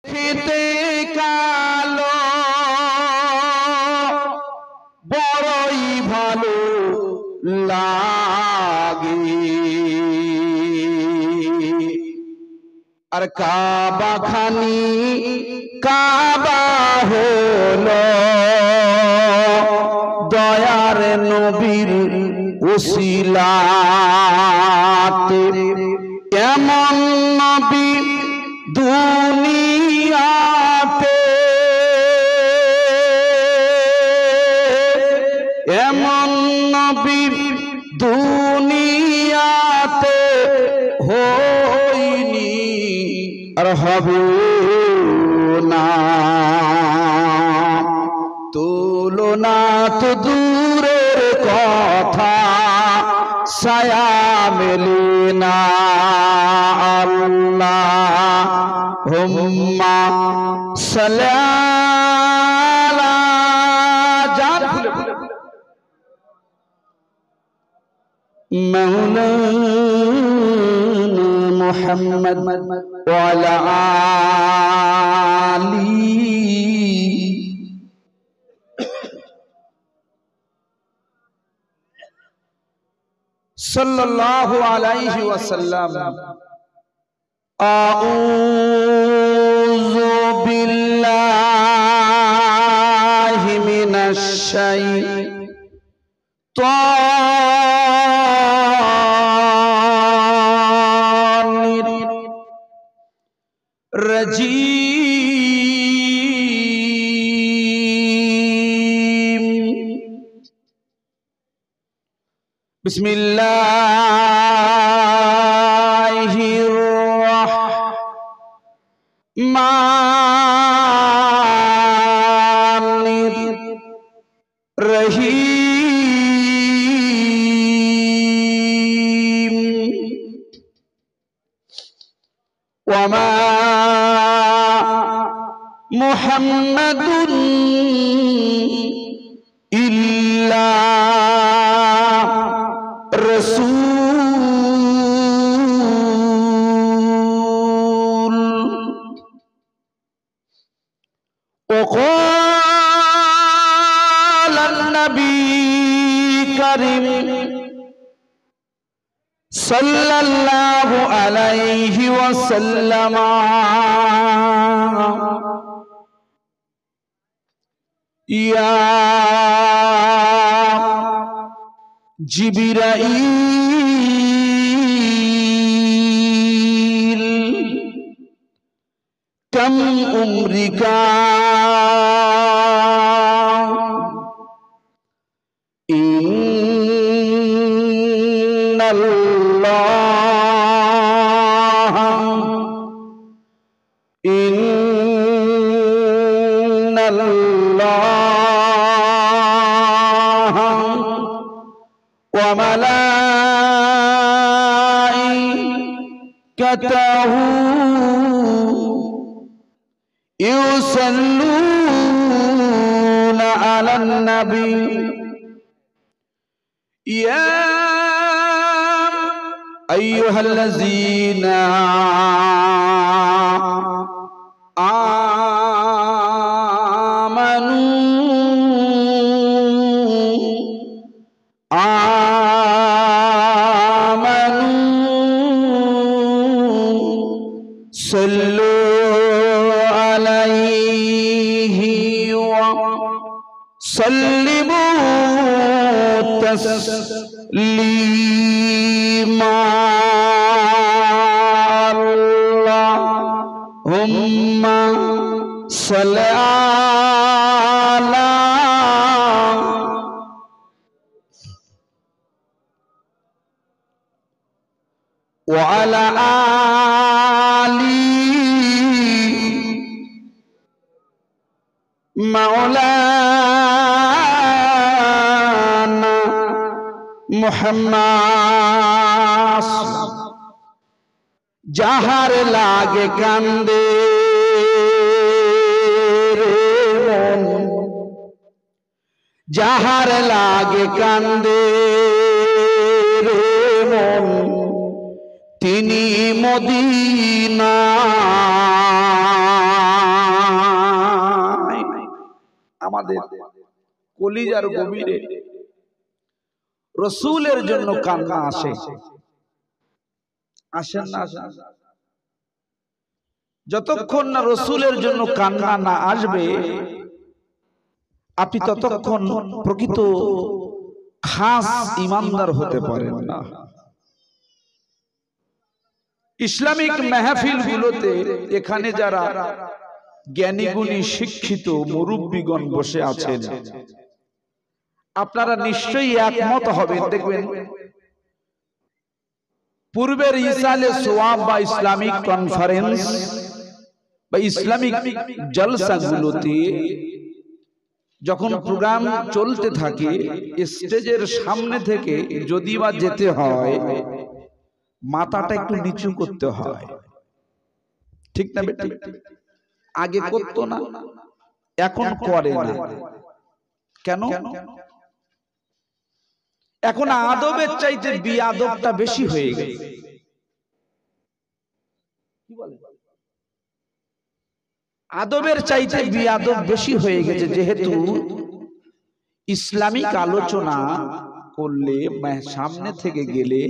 খেতে কালো বড়ই ভালো লাগে আর কাবা খানি কাবা হলো দয়ার নবীর উসিলাতে এমন নবী দুনিয়াতে এমন নবী দুনিয়াতে হয়নি আর হবে না তুলনা তো দূরের কথা ছায়া মেলে না আল্লাহুম্মা সাল্লি জান খুলে মাওলানা মুহাম্মদ ওয়া আলা আলিহি सल्लल्लाहु अलैहि वसल्लम आऊज़ु बिल्लाहि मिनश शैतानिर रजीम बिस्मिल्लाहिर्रहमानिर्रहीम वमा मुहम्मदुन इल्ला रसूल وقال النبي كريم صلى الله عليه وسلم يا जिब्राईल कम उम्रिका इन्नल्लाह व मलाइकतहु युसल्लूना अलन नबी या अय्युहल्लज़ीना आमनू सल्लु अलैहि व सल्लिमू तस्लीमा अल्लाहुम्मा सल्लि अला व अला मौलाना मुहम्मद जहर लागे कांदे मन जहर लागे कांदे मन तिनी मदीना আমাদের কলিজার গভীরে রসুলের জন্য কান্না আসে, আসেন না? যতক্ষণ না রসুলের জন্য কান্না না আসবে আপনি ততক্ষণ প্রকৃত খাস ইমানদার হতে পারেন না। ইসলামিক মাহফিল গুলোতে এখানে যারা জ্ঞানী গুণী শিক্ষিত মুরব্বীগণ বসে আছেন, আপনারা নিশ্চয়ই একমত হবেন। দেখবেন পূর্বের ইসালে সোয়াব বা ইসলামিক কনফারেন্স বা ইসলামিক জলসাগুলোতে যখন প্রোগ্রাম চলতে থাকে, স্টেজের সামনে থেকে যদি বা যেতে হয় মাথাটা একটু নিচু করতে হয়, ঠিক না বেটা? আগে করতো না, এখন করে না। কেন? এখন আদবের চাইতে বিআদবটা বেশি হয়ে গেছে। কি বলে? আদবের চাইতে বিআদব বেশি হয়ে গেছে, যেহেতু ইসলামিক আলোচনা করলে সামনে থেকে গেলে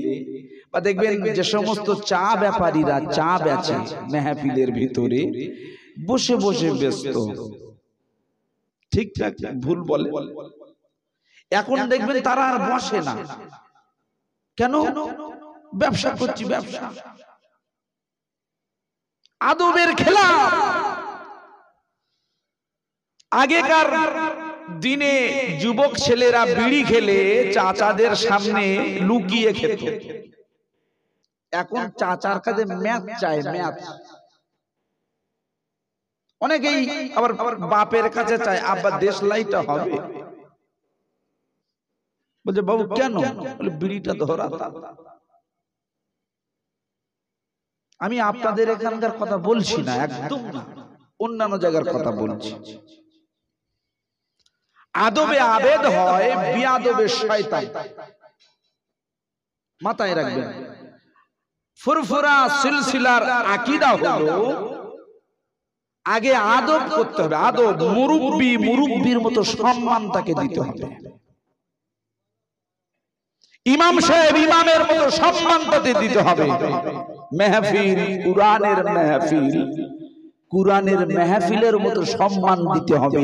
বা দেখবেন যে সমস্ত চা ব্যাপারীরা চা বেচে মেহফিলের ভিতরে বসে বসে ব্যস্ত, ঠিক ঠিক ভুল বলে, এখন দেখবেন তারা আর বসে না। কেন? ব্যবসা করছি, ব্যবসা। আদবের খেলা। আগেকার দিনে যুবক ছেলেরা বিড়ি খেলে চাচাদের সামনে লুকিয়ে খেত, এখন চাচার কাছে ম্যাচ চায়, ম্যাচ। অনেকেই আবার বাপের কাছে চায়, আব্বা দেশলাইটা হবে। বলছে বাবু কেন? বলে বিড়িটা ধরা। আমি আপনাদের এখানকার কথা বলছি না, একদম না, অন্যান্য জায়গার কথা বলছি। আদবে আবেদ হয়, বিআদবে শয়তান। মাথায় রাখবেন। ফুরফুরা সিলসিলার আকীদা হলো আগে আদব করতে হবে। আদব, মুরব্বি মুরব্বির মতো সম্মান তাকে দিতে হবে। ইমাম সাহেব ইমামের মতো সম্মান তাকে দিতে হবে। মেহফিল কুরআনের মেহফিল, কুরআনের মেহফিলের মতো সম্মান দিতে হবে।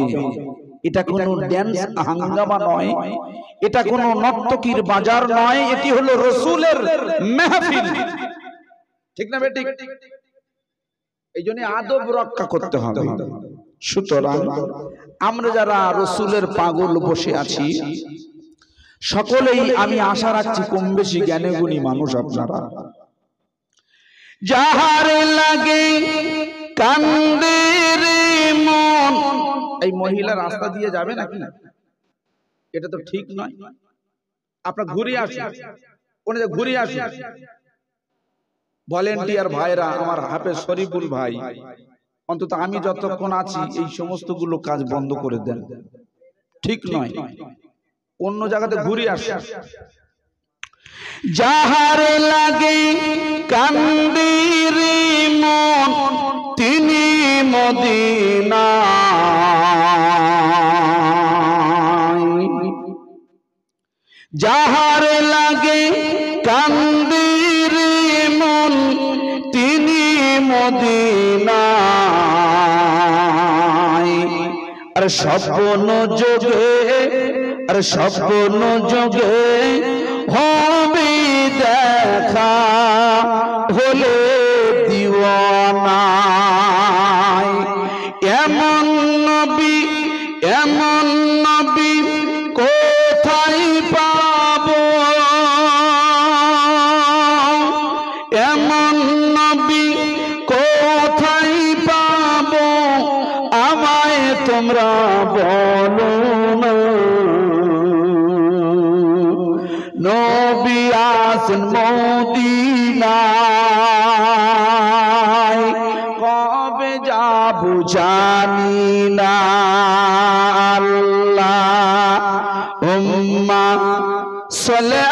এটা কোনো ড্যান্স হাঙ্গামা নয়, এটা কোনো নর্তকীর বাজার নয়, এটি হলো রসুলের মেহফিল, ঠিক না বেটি? এই জন্য আদব রক্ষা করতে হবে। সুতরাং আমরা যারা রসুলের পাগল বসে আছি সকলেই আমি আশা রাখছি কম বেশি জ্ঞানী গুণী মানুষ আপনারা। যাহারে লাগে কান্দে রে মন। এই মহিলা রাস্তা দিয়ে যাবে নাকি? এটা তো ঠিক নয়। আপনারা ঘুরে আসুন, কোন ঘুরে আসুন। ভলেন্টিয়ার ভাইরা, আমার হাফেজ শরীফুল ভাই, অন্তত আমি যতক্ষণ আছি এই সমস্ত গুলো কাজ বন্ধ করে দেন, ঠিক নয়। অন্য জায়গাতে ঘুরে আসুন। যাহারে লাগে কান্দে রে মন তিনি মদিনায়। যাহারে লাগে কান্দে রে মন তিনি মদিনায়। আর স্বপ্ন যোগে, আর স্বপ্ন যোগে হবে দেখা হলে দিওয়ানায়। এমন নবী, এমন নবী কোথায় পাবো? এমন নবী কোথায় পাবো? আমায় তোমরা বলো না। নবী আসেন মদিনায়, কবে যাবো জানি না। আল্লাহুম্মা সাল্লি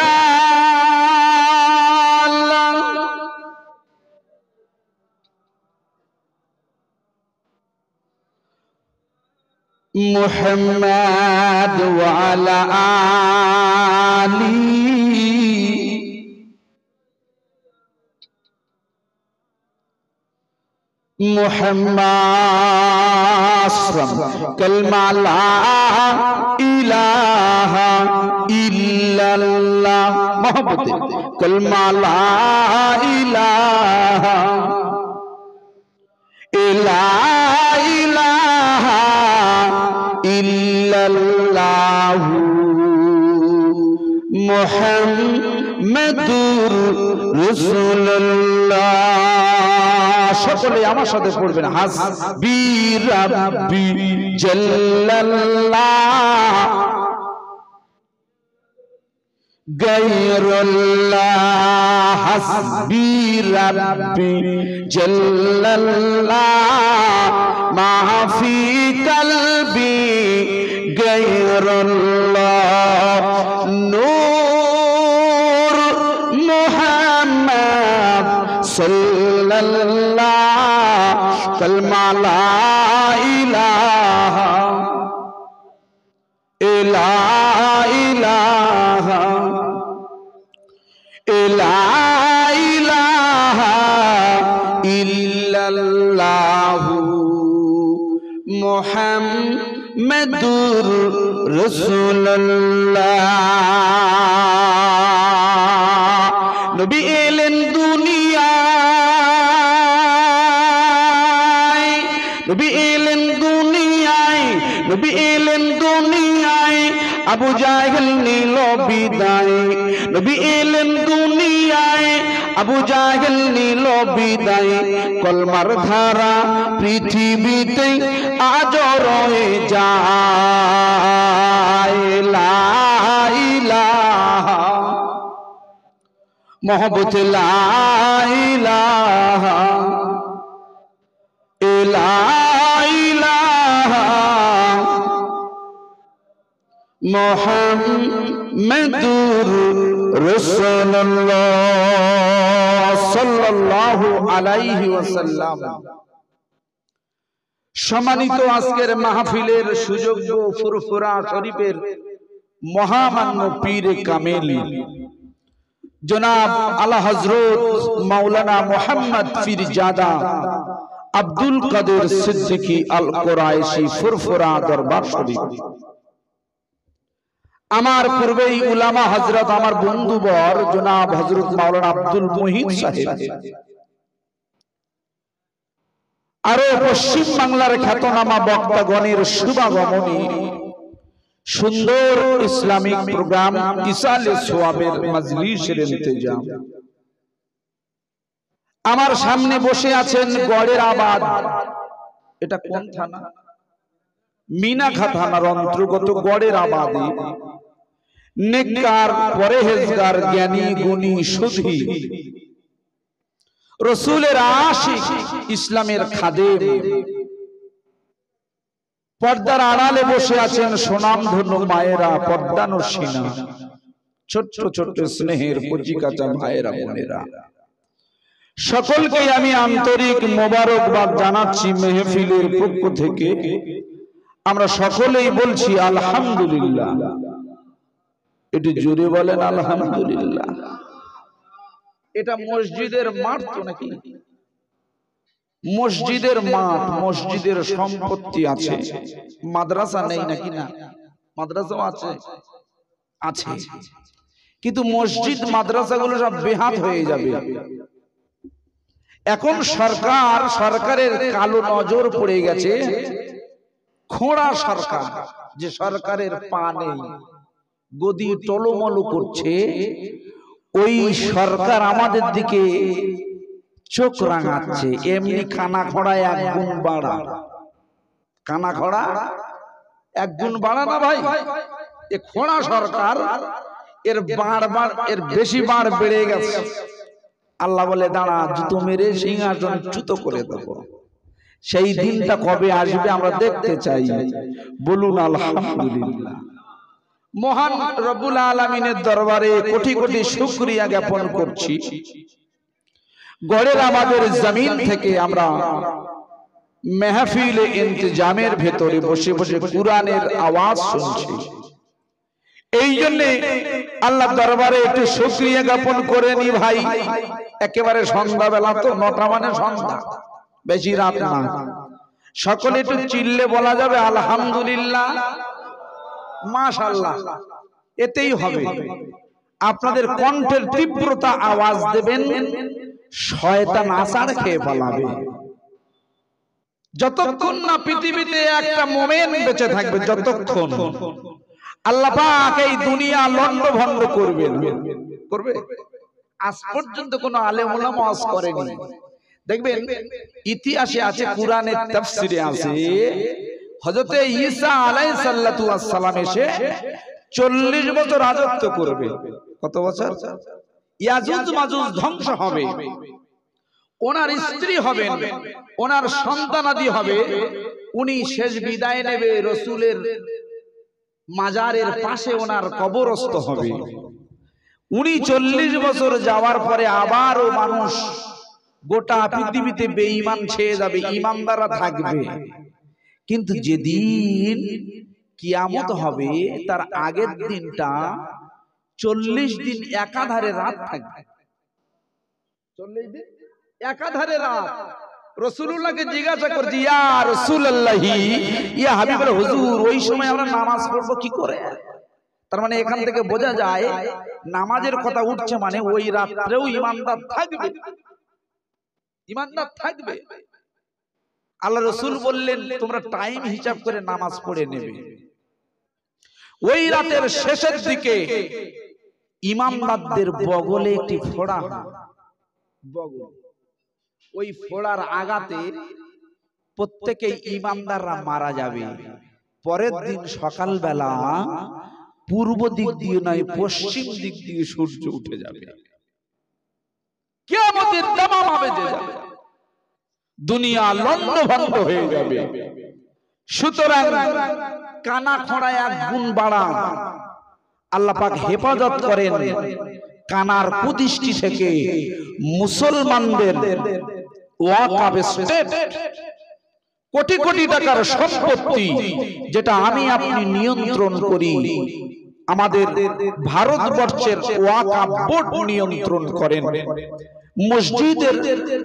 আলা। মুহাম্মাদ ওয়া আলা আলি মুহাম্মাদ কালমা লা ইলাহা ইল্লাল্লাহ মোহাম্মদে কালমা লা ইলাহা ইলাহা ইল্লাল্লাহ মুহাম্মাদুর রাসূলুল্লাহ। সকলে আমার সাথে পড়বেন, হাসবি রাব্বি জাল্লাল্লাহ গায়রুল্লাহ, হাসবি রাব্বি জাল্লাল্লাহ মা ফি কলবি গায়রুল্লাহ নূর মুহাম্মদ সাল্লাল্লাহ কালমা লা ইলাহা ইলাহা ইলাহা ইল্লাল্লাহ মুহাম্মাদুর রাসূলুল্লাহ। নবী এলেন দুনিয়ায়, নবী এলেন দুনিয়ায়, নবী এলেন দুনিয়ায়, আবু জাহেল নিল বিদায়। নবী এলেন দুনিয়ায়, আবু জাহেল নিল বিদায়। কলমার ধারা পৃথিবীতে আজ রয়ে যায়। লা ইলাহা মোহাম্মদ লা ইলাহা ইলাহা মুহাম্মাদুর রাসূলুল্লাহ সাল্লাল্লাহু আলাইহি ওয়াসাল্লাম। সম্মানিত আজকের মাহফিলের সুযোগ্য ফুরফুরা শরীফের মহামান্য পীর কামেল জনাব আলা হযরত মাওলানা মুহাম্মদ পীরজাদা আব্দুল কাদের সিদ্দিকী আল কুরাইশি ফুরফুরা দরবার শরীফ, আমার পূর্বেই উলামা হযরত আমার বন্ধুবর জনাব হযরত মাওলানা আব্দুল মুহিত সাহেব, আরো পশ্চিম বাংলার খ্যাতনামা বক্তাগণের শুভাগমনে সুন্দর ইসলামিক প্রোগ্রাম ইসালে সোয়াবের মজলিসের ইন্তজাম। আমার সামনে বসে আছেন গড়ের আবাদ, এটা কোন থানা? মিনাখা থানার অন্তর্গত গড়ের আবাদে নেককার পরহেজগার জ্ঞানী গুণী সুধী রাসূলের আশিক ইসলামের খাদেম, পর্দার আড়ালে বসে আছেন সুনামধন্য মায়েরা, পর্দানুসীনা, ছোট্ট ছোট্ট স্নেহের কচিকাঁচা ভাইয়েরা বোনেরা, সকলকে আমি আন্তরিক মোবারকবাদ জানাচ্ছি মেহফিলের পক্ষ থেকে। আমরা সকলেই বলছি আলহামদুলিল্লাহ। এটি জোরে বলেন আলহামদুলিল্লাহ। এটা মসজিদের মাঠ তো নাকি? মসজিদের মাঠ, মসজিদের সম্পত্তি আছে, মাদ্রাসা নেই নাকি? না, মাদ্রাসাও আছে, আছে, কিন্তু মসজিদ মাদ্রাসাগুলো সব বেহাত হয়ে যাবে। এখন সরকারের কালো নজর পড়ে গেছে, খোঁড়া সরকার, যে সরকারের পা নেই, গদি টলমলো করছে, ওই সরকার আমাদের দিকে চোখ রাঙাচ্ছে। এমনি কানা খোড়ায় এক গুণ বাড়া, কানা খোড়া এক গুণ বাড়া না ভাই। এ খোড়া সরকার, এর বাড় এর বেশি বাড় বেড়ে গেছে। আল্লাহ বলে দাঁড়া, জুতো মেরে সিংহাসন চ্যুত করে দেবো। সেই দিনটা কবে আসবে আমরা দেখতে চাই। বলুন আলহামদুলিল্লাহ। মহান রব্বুল আলামিনের দরবারে কোটি কোটি শুকরিয়া জ্ঞাপন করছি। গড়ের আমাদের জমিন থেকে আমরা মেহফিলে ইন্তজামের ভেতরে বসে বসে কোরআনের আওয়াজ শুনছি। এই জন্য আল্লাহ দরবারে একটু শুকরিয়া জ্ঞাপন করে নি ভাই। একেবারে সন্ধ্যাবেলা তো, 9টা মানে সন্ধ্যা, বেশি রাত না। সকলে একটু চিল্লে বলা যাবে আলহামদুলিল্লাহ, মাশাআল্লাহ, এতেই হবে। আপনাদের কণ্ঠের তীব্রতা আওয়াজ দেবেন, শয়তান আছাড় খেয়ে পালাবে। যতক্ষণ না পৃথিবীতে একটা মোমেন বেঁচে থাকবে, যতক্ষণ আল্লাহ পাক এই দুনিয়া লন্ডভন্ড করবেন, করবে। আজ পর্যন্ত কোন আলেম ওলামা ওয়াজ করেনি। দেখবেন ইতিহাসে আছে, কোরআনের তাফসিরে আছে, হযরতে ঈসা আলাইহিস সালাতু ওয়াস সালাম এসে 40 বছর রাজত্ব করবে। কত বছর? ইয়াজুজ মাজুজ ধ্বংস হবে, ওনার স্ত্রী হবেন, ওনার সন্তানাদি হবে। উনি শেষ বিদায় নেবে, রাসূলের মাজারের পাশে ওনার কবরস্থ হবে। উনি 40 বছর যাওয়ার পরে আবারও মানুষ গোটা পৃথিবীতে বেঈমান ছেয়ে যাবে, ঈমানদাররা থাকবে। কিন্তু যেদিন কিয়ামত হবে তার আগের দিনটা 40 দিন একাধারে রাত থাকবে। 40 দিন একাধারে রাত। রাসূলুল্লাহকে জিজ্ঞাসা করছি, ইয়া রাসূলুল্লাহি, ইয়া হাবিবুল্লাহ, হুজুর ওই সময় আমরা নামাজ পড়বো কি করে? তার মানে এখান থেকে বোঝা যায় নামাজের কথা উঠছে মানে ওই রাত্রেও ঈমানদার থাকবে, ঈমানদার থাকবে। আল্লাহ রাসূল বললেন, তোমরা টাইম হিসাব করে নামাজ পড়ে নেবে। ওই রাতের শেষের দিকে ঈমানদারদের বগলে একটি ফোঁড়া, বগল, ওই ফোঁড়ার আঘাতে প্রত্যেকেই ঈমানদাররা মারা যাবে। পরের দিন সকালবেলা পূর্ব দিক দিয়ে নয়, পশ্চিম দিক দিয়ে সূর্য উঠে যাবে, কিয়ামতের দামামা বেজে যাবে, দুনিয়া লন্ডভন্ড হয়ে যাবে। সুতরাং কানা খোঁড়ায় এক গুণ বাড়া। আল্লাহ পাক হেফাজত করেন কানার কুদৃষ্টি থেকে। মুসলমানদের ওয়াকফ স্টেট, কোটি কোটি টাকার সম্পত্তি যেটা আমি আপনি নিয়ন্ত্রণ করি, আমাদের ভারতবর্ষের ওয়াকফ বোর্ড নিয়ন্ত্রণ করেন। মসজিদের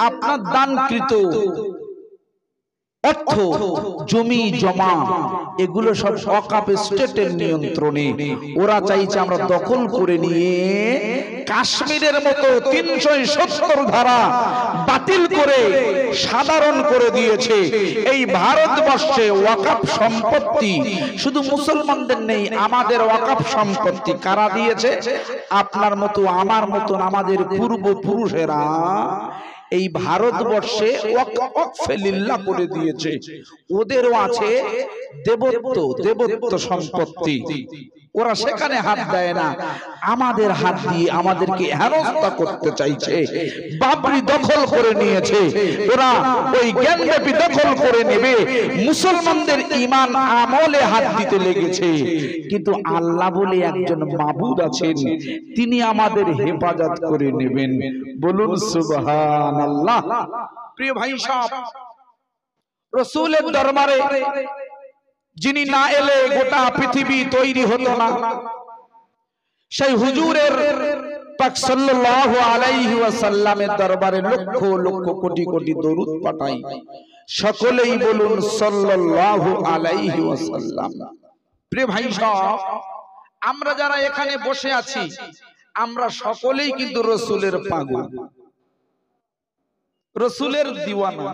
আপনার দানকৃত অর্থ, জমি জমা, এগুলো সব ওয়াকফ স্টেটের নিয়ন্ত্রণে। ওরা চাইছে আমরা দখল করে নিয়ে কাশ্মীরের মতো 370 ধারা বাতিল করে সাধারণ করে দিয়েছে। এই ভারতবর্ষে ওয়াকফ সম্পত্তি শুধু মুসলমানদের নেই, আমাদের ওয়াকফ সম্পত্তি কারা দিয়েছে? আপনার মতো আমার মতন আমাদের পূর্বপুরুষেরা এই ভারতবর্ষে ওয়াকফে লিল্লাহ করে দিয়েছে। ওদেরও আছে দেবত্ব সম্পত্তি, ওরা সেখানে হাত দেয় না। আমাদের হাত দিয়ে আমাদেরকে হেনস্থা করতে চাইছে। বাবরি দখল করে নিয়েছে, ওরা ওই জ্ঞানব্যাপী দখল করে নেবে। মুসলমানদের ঈমান আমলে হাত দিতে লেগেছে। কিন্তু আল্লাহ বলে একজন মাবুদ আছেন, তিনি আমাদের হেফাজত করে নেবেন। বলুন সুবহানাল্লাহ। প্রিয় ভাই সাহেব, রাসূলের দরবারে যিনি না এলে গোটা পৃথিবী তৈরি হতো না, সেই হুজুরের পাক সাল্লাল্লাহু আলাইহি ওয়াসাল্লামের দরবারে লক্ষ লক্ষ কোটি কোটি দরুদ পাঠাই। সকলেই বলুন সাল্লাল্লাহু আলাইহি ওয়াসাল্লাম। প্রিয় ভাই সাহেব, আমরা যারা এখানে বসে আছি, আমরা সকলেই কিন্তু রাসূলের পাগল, রাসূলের দিওয়ানা।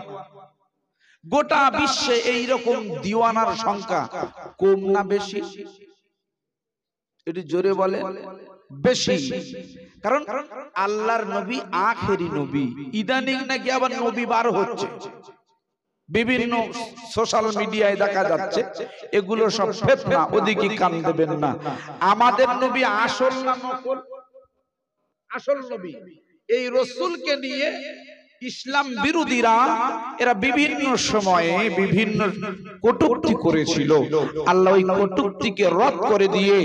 গোটা বিশ্বে এই রকম দিওয়ানার সংখ্যা কম না বেশি? এটি জোরে বলে বেশি। কারণ আল্লাহর নবী আখেরি নবী। ইদানিং নাকি আবার নবী বার হচ্ছে, বিভিন্ন সোশ্যাল মিডিয়ায় দেখা যাচ্ছে। এগুলো সব ফিতনা, ওদিকে কান দেবেন না। আমাদের নবী আসল না নকল? আসল নবী। এই রাসূলকে নিয়ে ইসলাম বিরোধীরা এরা বিভিন্ন সময়ে বিভিন্ন কটূক্তি করেছিল। আল্লাহ ওই কটূক্তিকে রদ করে দিয়ে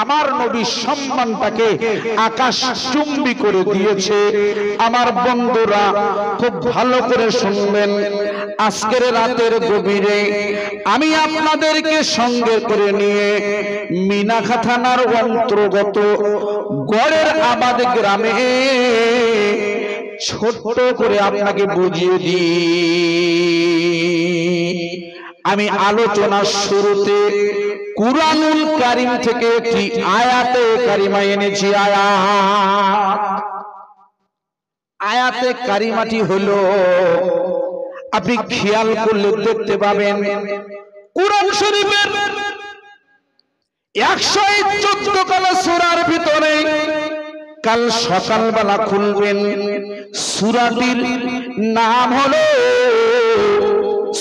আমার নবীর সম্মানটাকে আকাশচুম্বী করে দিয়েছে। আমার বন্ধুরা খুব ভালো করে শুনবেন, আজকের রাতের গভীরে আমি আপনাদেরকে সঙ্গে করে নিয়ে মিনাখা থানার অন্তর্গত গড়ের আবাদ গ্রামে ছোট্ট করে আপনাকে বুঝিয়ে দিই। আমি আলোচনার শুরুতে কুরআনুল কারীম থেকে একটি আয়াতে কারিমা এনেছি। আয়াতে কারিমাটি হলো, আপনি খেয়াল করলে দেখতে পাবেন কুরআন শরীফের 114 কালা সূরার ভিতরে কাল সকালবেলা খুলবেন, সূরাটির নাম হলো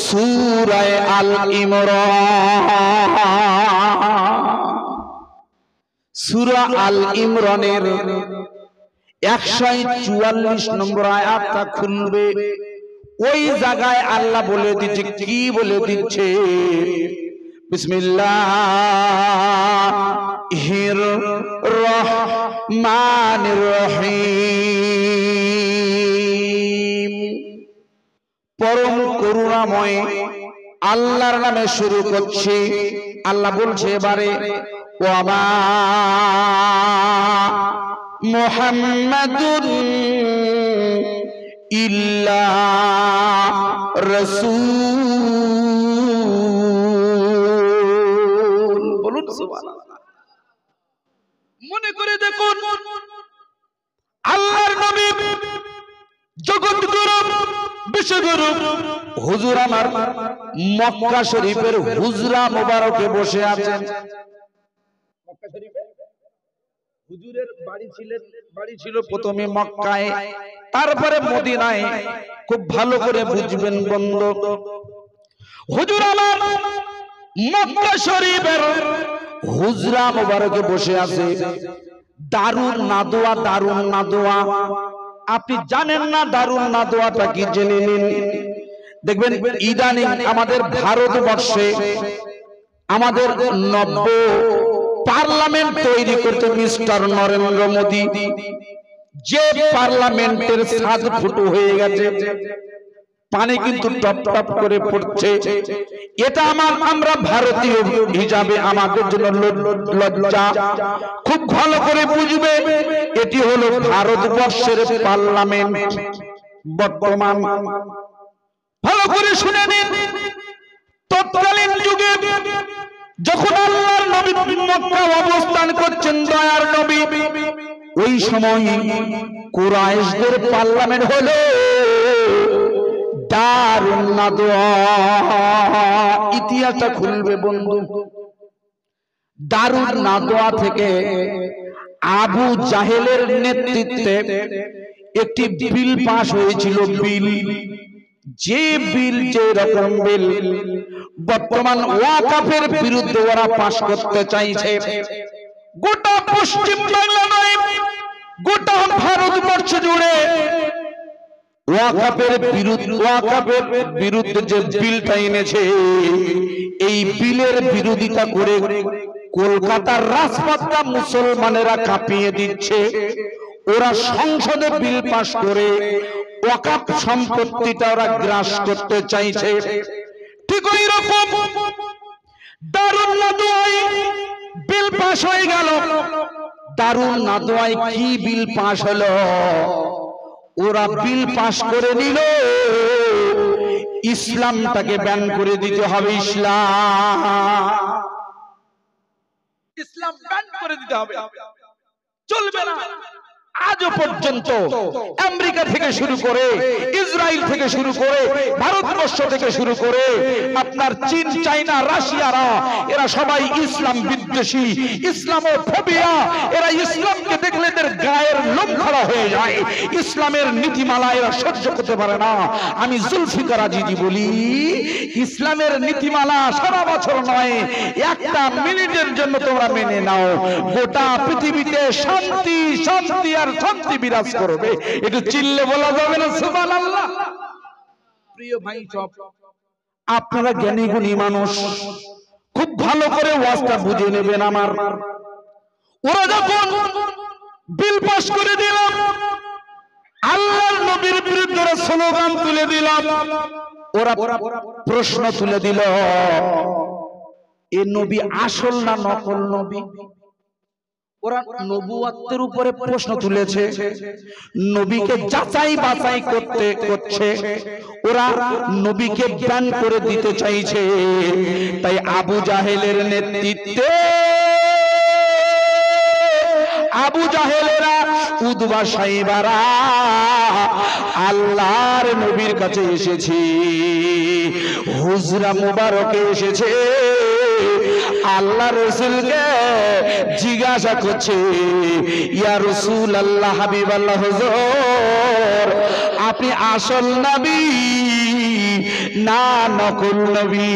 সূরা আল ইমরান। সূরা আল ইমরানের 144 নম্বর আয়াতটা খুলবে। ওই জায়গায় আল্লাহ বলে দিচ্ছে, কি বলে দিচ্ছে? বিসমিল্লাহির রহমানির রহিম। পরম করুণাময় আল্লাহর নামে শুরু করছি। আল্লাহ বলছে এবারে, ওয়ামা মুহাম্মাদুন ইল্লা রাসূল। বলুন সুবহানাল্লাহ। মনে করে দেখুন, আল্লাহর নবী জগৎগুরু বিশ্বগুরু হুজুর আমার মক্কা শরীফের হুজরা মোবারকে বসে আছেন। মক্কা শরীফে হুজুরের বাড়ি ছিল প্রথমে মক্কায়, তারপরে মদিনায়। খুব ভালো করে বুঝবেন বন্ধু, হুজুর আমার মক্কা শরীফের হুজরা মোবারকে বসে আছে। দারুন নাদোয়া, দারুন নাদোয়া। আপনি জানেন না দারুন নাদোয়াটা কি? জেনে নিন। দেখবেন ইদানিং আমাদের ভারতবর্ষে আমাদের নব্য পার্লামেন্ট তৈরি করতে মিস্টার নরেন্দ্র মোদী, যে পার্লামেন্টের 7 ফুট হয়ে গেছে, পানি কিন্তু টপ টপ করে পড়ছে। এটা আমরা ভারতীয় হিসাবে আমাদের জন্য লজ্জা। খুব ভালো করে বুঝবে, এটি হলো ভারতবর্ষের পার্লামেন্ট বর্তমান। ভালো করে শুনে নিন, তৎকালীন যুগে যখন আল্লাহর নবী মক্কা অবস্থান করছেন, দয়ার নবী, ওই সময় কুরাইশদের পার্লামেন্ট হলো দারুন নাদওয়া। ইতিহাসটা খুলবে বন্ধু। দারুন নাদওয়া থেকে আবু জাহেলের নেতৃত্বে একটি বিল পাস হয়েছিল। বিল, যে বিল, যে রকম বিল বর্তমান ওয়াকাফের বিরুদ্ধে ওরা পাস করতে চাইছে। গোটা পশ্চিম বাংলা নয়, গোটা ভারতবর্ষ জুড়ে ওয়াকাফের বিরুদ্ধে যে বিলটা এনেছে, এই বিলের বিরোধিতা করে কলকাতার রাজপথটা মুসলমানেরা কাঁপিয়ে দিচ্ছে। ওরা সংসদে বিল পাস করে ওয়াকাফ সম্পত্তিটা ওরা গ্রাস করতে চাইছে। ঠিক ওই রকম দারুন নাদওয়ায় বিল পাস হয়ে গেল। দারুন নাদওয়ায় কি বিল পাস হলো? ওরা বিল পাস করে নিল, ইসলামটাকে ব্যান করে দিতে হবে। ইসলাম ব্যান করে দিতে হবে, চলবে না। আজও পর্যন্ত আমেরিকা থেকে শুরু করে, ইসরায়েল থেকে শুরু করে, ভারতবর্ষ থেকে শুরু করে আপনার চীন, চায়না, রাশিয়ারা, এরা সবাই ইসলাম বিদ্বেষী, ইসলামোফোবিয়া। এরা ইসলামকে দেখলে এদের গায়ের লোম খাড়া হয়ে যায়। ইসলামের নীতিমালা এরা সহ্য করতে পারে না। আমি জুলফিকার আজিজি বলি, ইসলামের নীতিমালা সারা বছর নয়, একটা মিনিটের জন্য তোমরা মেনে নাও, গোটা পৃথিবীতে শান্তি, শান্তি আর দুনিয়ার শান্তি বিরাজ করবে। একটু চিল্লে বলা যাবে না সুবহানাল্লাহ? প্রিয় ভাই সব আপনারা জ্ঞানী গুণী মানুষ, খুব ভালো করে ওয়াজটা বুঝে নেবেন আমার। ওরা যখন বিল পাস করে দিলাম, আল্লাহর নবীর বিরুদ্ধে স্লোগান তুলে দিলাম, ওরা প্রশ্ন তুলে দিল, এ নবী আসল না নকল নবী? ওরা নবুয়তের উপরে প্রশ্ন তুলেছে, নবীকে যাচাই বাছাই করছে, ওরা নবীকে ব্যান করে দিতে চাইছে। তাই আবু জাহেলের নেতৃত্বে আবু জাহেলেরা, উদবা সাইবারা আল্লাহর নবীর কাছে এসেছে, হুজরা মুবারকে এসেছে, আল্লাহ রাসূলকে জিজ্ঞাসা করছে, ইয়া রাসূলুল্লাহ, হাবিবাল্লাহ, হুজুর আপনি আসল নবী না নকল নবী?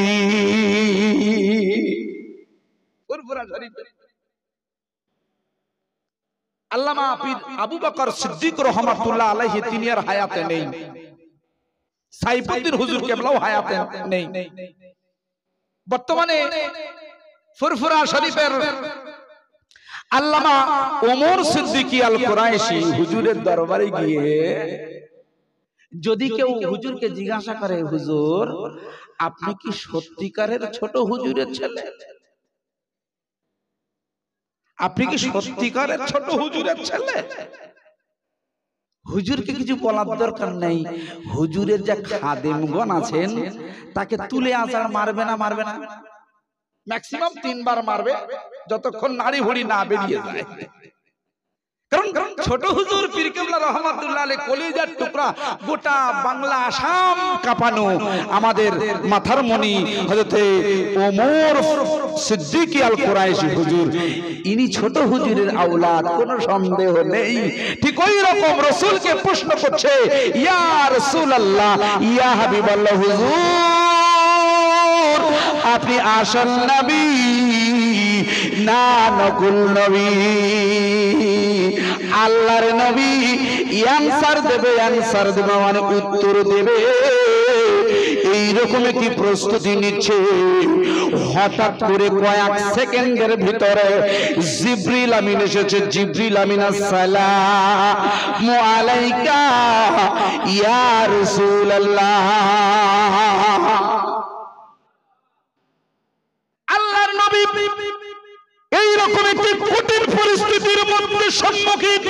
আল্লামা পীর আবু বকর সিদ্দিক রাহমাতুল্লাহ আলাইহি তিনি আর হায়াতে নেই, সাইফুদ্দিন হুজুর কেবলাও হায়াতে নেই। বর্তমানে ফুরফুরা শরীফের আল্লামা ওমর সিদ্দিকী আল কুরাইশি হুজুরের দরবারে গিয়ে যদি কেউ হুজুরকে জিজ্ঞাসা করে, হুজুর আপনি কি সত্যিকারের ছোট হুজুরের ছেলে? আপনি কি সত্যিকারের ছোট হুজুরের ছেলে? হুজুরকে কিছু বলার দরকার নেই, হুজুরের যে খাদেমগণ আছেন তাকে তুলে আছাড় মারবে না? ম্যাক্সিমাম 3 বার মারবে, যতক্ষণ নাড়ি ভুড়ি না বেরিয়ে যায়। কারণ ছোট হুজুর পীর কেবলা রহমাতুল্লাহ আলাইহি কলিজার টুকরা, গোটা বাংলা আসাম কাঁপানো আমাদের মাথার মণি হযরতে ওমর সিদ্দিকী আল কুরাইশি হুজুর, ইনি ছোট হুজুরের আওলাদ, কোনো সন্দেহ নেই। ঠিক ওই রকম রাসূলকে প্রশ্ন করছে, ইয়া রাসূলুল্লাহ, ইয়া হাবিবাল্লাহ, হুজুর আপনি আসল নবী না নকল নবী? আল্লাহর নবী অ্যানসার দেবে মানে উত্তর দেবে, এইরকম একটি প্রস্তুতি নিচ্ছে। হঠাৎ করে কয়েক সেকেন্ডের ভিতরে জিবরিল আমিন এসেছে। জিবরিল আমিন, আসসালামু আলাইকা ইয়া রাসূলুল্লাহ। আল্লাহর নবী এইরকম একটি কঠিন পরিস্থিতির মধ্যে সম্মুখীন,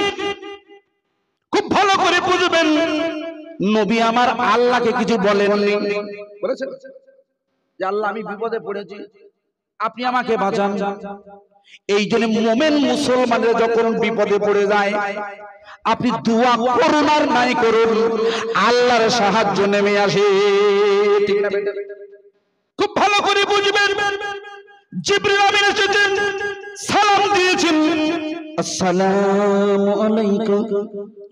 খুব ভালো করে বুঝবেন, নবী আমার আল্লাহকে কিছু বলেননি। বলেছেন যে আল্লাহ আমি বিপদে পড়েছি, আপনি আমাকে বাঁচান। এই জন্য মুমিন মুসলমানরা যখন বিপদে পড়ে যায়, আপনি দোয়া করুন আর নাই করুন, আল্লাহর সাহায্য নেমে আসে। ঠিক না? খুব ভালো করে বুঝবেন, জিবরিল আমিন এসেছেন, সালাম দিয়েছেন, আসসালামু আলাইকা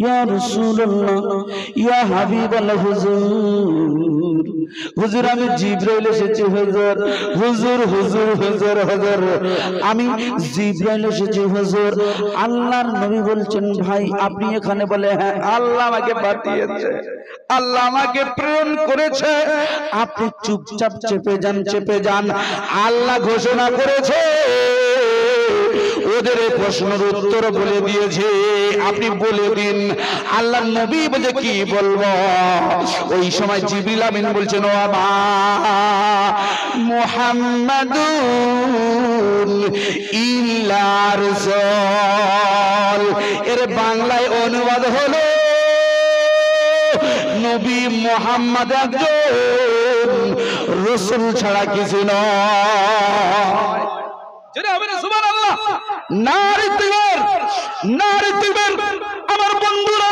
ইয়া রাসূলুল্লাহ ইয়া হাবিবাল্লাহ, হুজুর হুজুর আমি জিবরাইল এসেছি, হুজুর হুজুর হুজুর হুজুর হুজুর আমি জিবরাইল এসেছি, হুজুর আল্লাহর নবী বলছেন ভাই আপনি এখানে? বলে হ্যাঁ, আল্লাহ আমাকে পাঠিয়েছে, আল্লাহ আমাকে প্রেরণ করেছে। আপনি চুপচাপ চেপে যান, আল্লাহ ঘোষণা করেছে, ওদের প্রশ্নের উত্তর বলে দিয়েছে, আপনি বলে দিন। আল্লাহ নবী বলে কি বলবো? ওই সময় জিবরিল আমিন বলছেন, ও আমার মুহাম্মাদুন ইল্লা রাসূল। এর বাংলায় অনুবাদ হলো, নবী মুহাম্মদ একজন রাসূল ছাড়া কিছু নয়। সুবহানাল্লাহ, নারে তাকবীর, নারে তাকবীর। আমার বন্ধুরা,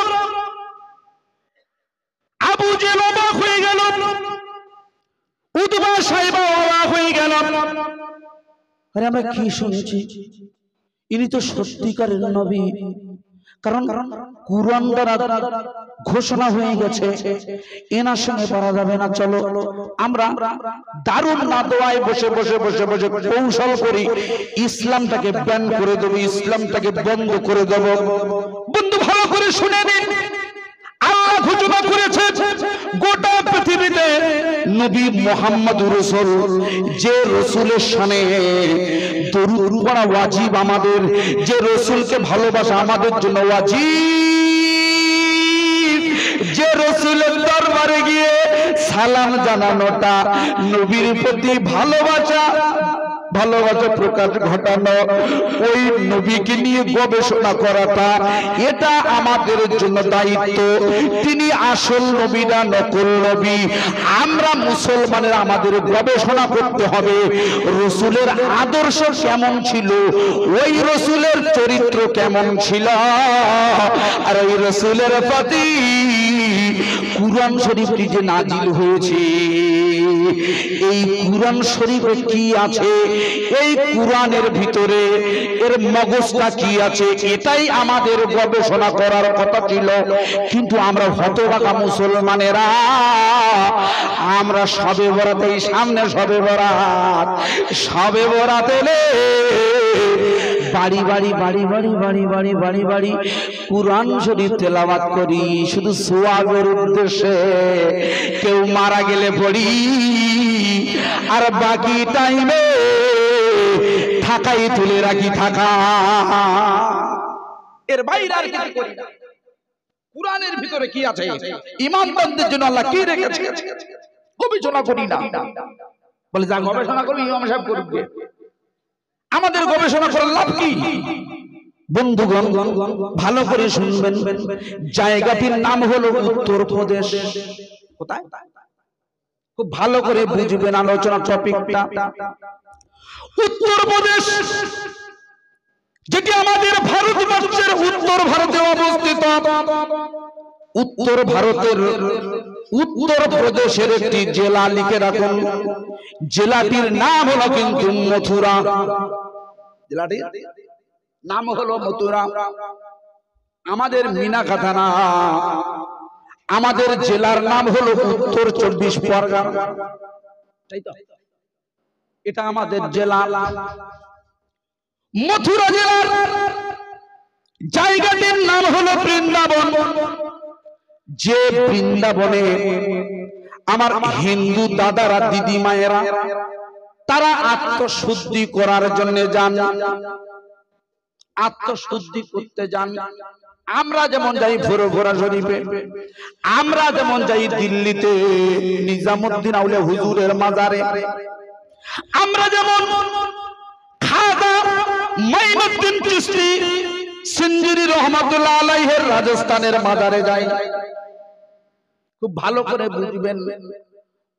আবু জেহেল অবাক হয়ে গেল, উতবা সাইবা অবাক হয়ে গেল। আরে আমরা কি শুনছি, ইনি তো সত্যিকারের নবী, কারণ কুরআন দ্বারা ঘোষণা হয়ে গেছে এনার সঙ্গে পারা যাবে না। চলো আমরা দারুন নাদোয়ায় বসে বসে বসে বসে কৌশল করি, ইসলামটাকে ব্যান করে দেবো, ইসলামটাকে বন্ধ করে দেব। বন্ধু ভালো করে শুনে নিন, আল্লাহ ঘোষণা করেছে গোটা পৃথিবীতে নবী মুহাম্মদ রাসূল, যে রাসূলের শানে দরুদ পড়া ওয়াজিব আমাদের, যে রাসূলকে ভালোবাসা আমাদের জন্য ওয়াজিব, যে রাসূলের দরবারে গিয়ে সালাম জানানোটা, নবীর প্রতি ভালোবাসা প্রকাশ ঘটানো, ওই নবীকে নিয়ে গবেষণা করাটা, এটা আমাদের জন্য দায়িত্ব। তিনি আসল নবী না নকল নবী, আমরা মুসলমানের আমাদের গবেষণা করতে হবে রাসূলের আদর্শ কেমন ছিল, ওই রাসূলের চরিত্র কেমন ছিল, আর ওই রাসূলের প্রতি কুরআন শরীফটি যে নাজিল হয়েছে, এই কুরআন শরীফে কি আছে, এই কুরআনের ভিতরে এর মগজটা কি আছে, এটাই আমাদের গবেষণা করার কথা ছিল। কিন্তু আমরা হতভাগা মুসলমানেরা, আমরা শবে বরাত, এই সামনে শবে বরাত এলে বাড়ি বাড়ি বাড়ি বাড়ি বাড়ি বাড়ি বাড়ি বাড়ি কুরআন শরীফ তেলাওয়াত করি, শুধু সওয়াবের উদ্দেশ্যে। কেউ মারা গেলে পড়ি, আর বাকি টাইমে থাকাই তুলে রাখি, থাকা, এর বাইরে আর কিছু করি না। কুরআনের ভিতরে কি আছে, ঈমানদারদের জন্য আল্লাহ কি রেখেছে, গবেষণা করি না। বলে যা গবেষণা করবি ইমাম সাহেব করবে, আমাদের গবেষণা করার লাভ কি? বন্ধুগণ ভালো করে শুনবেন, জায়গাটির নাম হলো উত্তরপ্রদেশ। কোথায়? খুব ভালো করে বুঝবেন আলোচনা টপিকটা। উত্তরপ্রদেশ, যেটি আমাদের ভারতবর্ষের উত্তর ভারতে অবস্থিত। উত্তর ভারতের উত্তর প্রদেশের একটি জেলা, লিখে রাখুন, জেলাটির নাম হলো কিন্তু মথুরা। জেলাটির নাম হলো মথুরা। আমাদের মিনাখাতা না, আমাদের জেলার নাম হলো উত্তর 24 পরগনা, তাই তো? এটা আমাদের জেলা। মথুরা জেলার জায়গাটির নাম হলো বৃন্দাবন। যে বৃন্দাবনে আমার হিন্দু দাদারা, দিদি মায়েরা, তারা আত্মশুদ্ধি করার জন্য যান, আত্মশুদ্ধি করতে যান। আমরা যেমন যাই ফুরফুরা শরীফে, আমরা যেমন যাই দিল্লিতে নিজামুদ্দিন আউলিয়া হুজুরের মাজারে, আমরা যেমন খাজা মাইনুদ্দিন চিশতি সিঞ্জিরি রহমাতুল্লাহ আলাইহির রাজস্থানের মাজারে যাই। খুব ভালো করে বুঝবেন,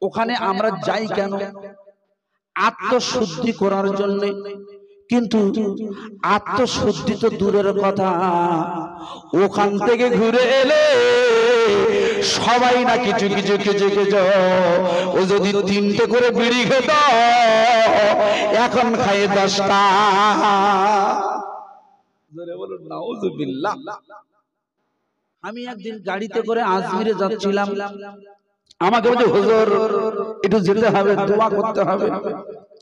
ওখানে আমরা যাই কেন? আত্মশুদ্ধি করার জন্য। কিন্তু আত্মশুদ্ধি তো দূরের কথা, ওখান থেকে ঘুরে এলে সবাই না কিছু কিছু কিছু কিছু, ও যদি 3টে করে বিড়ি খেত, এখন খায় 10টা। বলুন নাউজুবিল্লাহ। আমি একদিন গাড়িতে করে আজমিরে যাচ্ছিলাম, আমাকে বলছে হুজুর একটু যেতে হবে, দোয়া করতে হবে,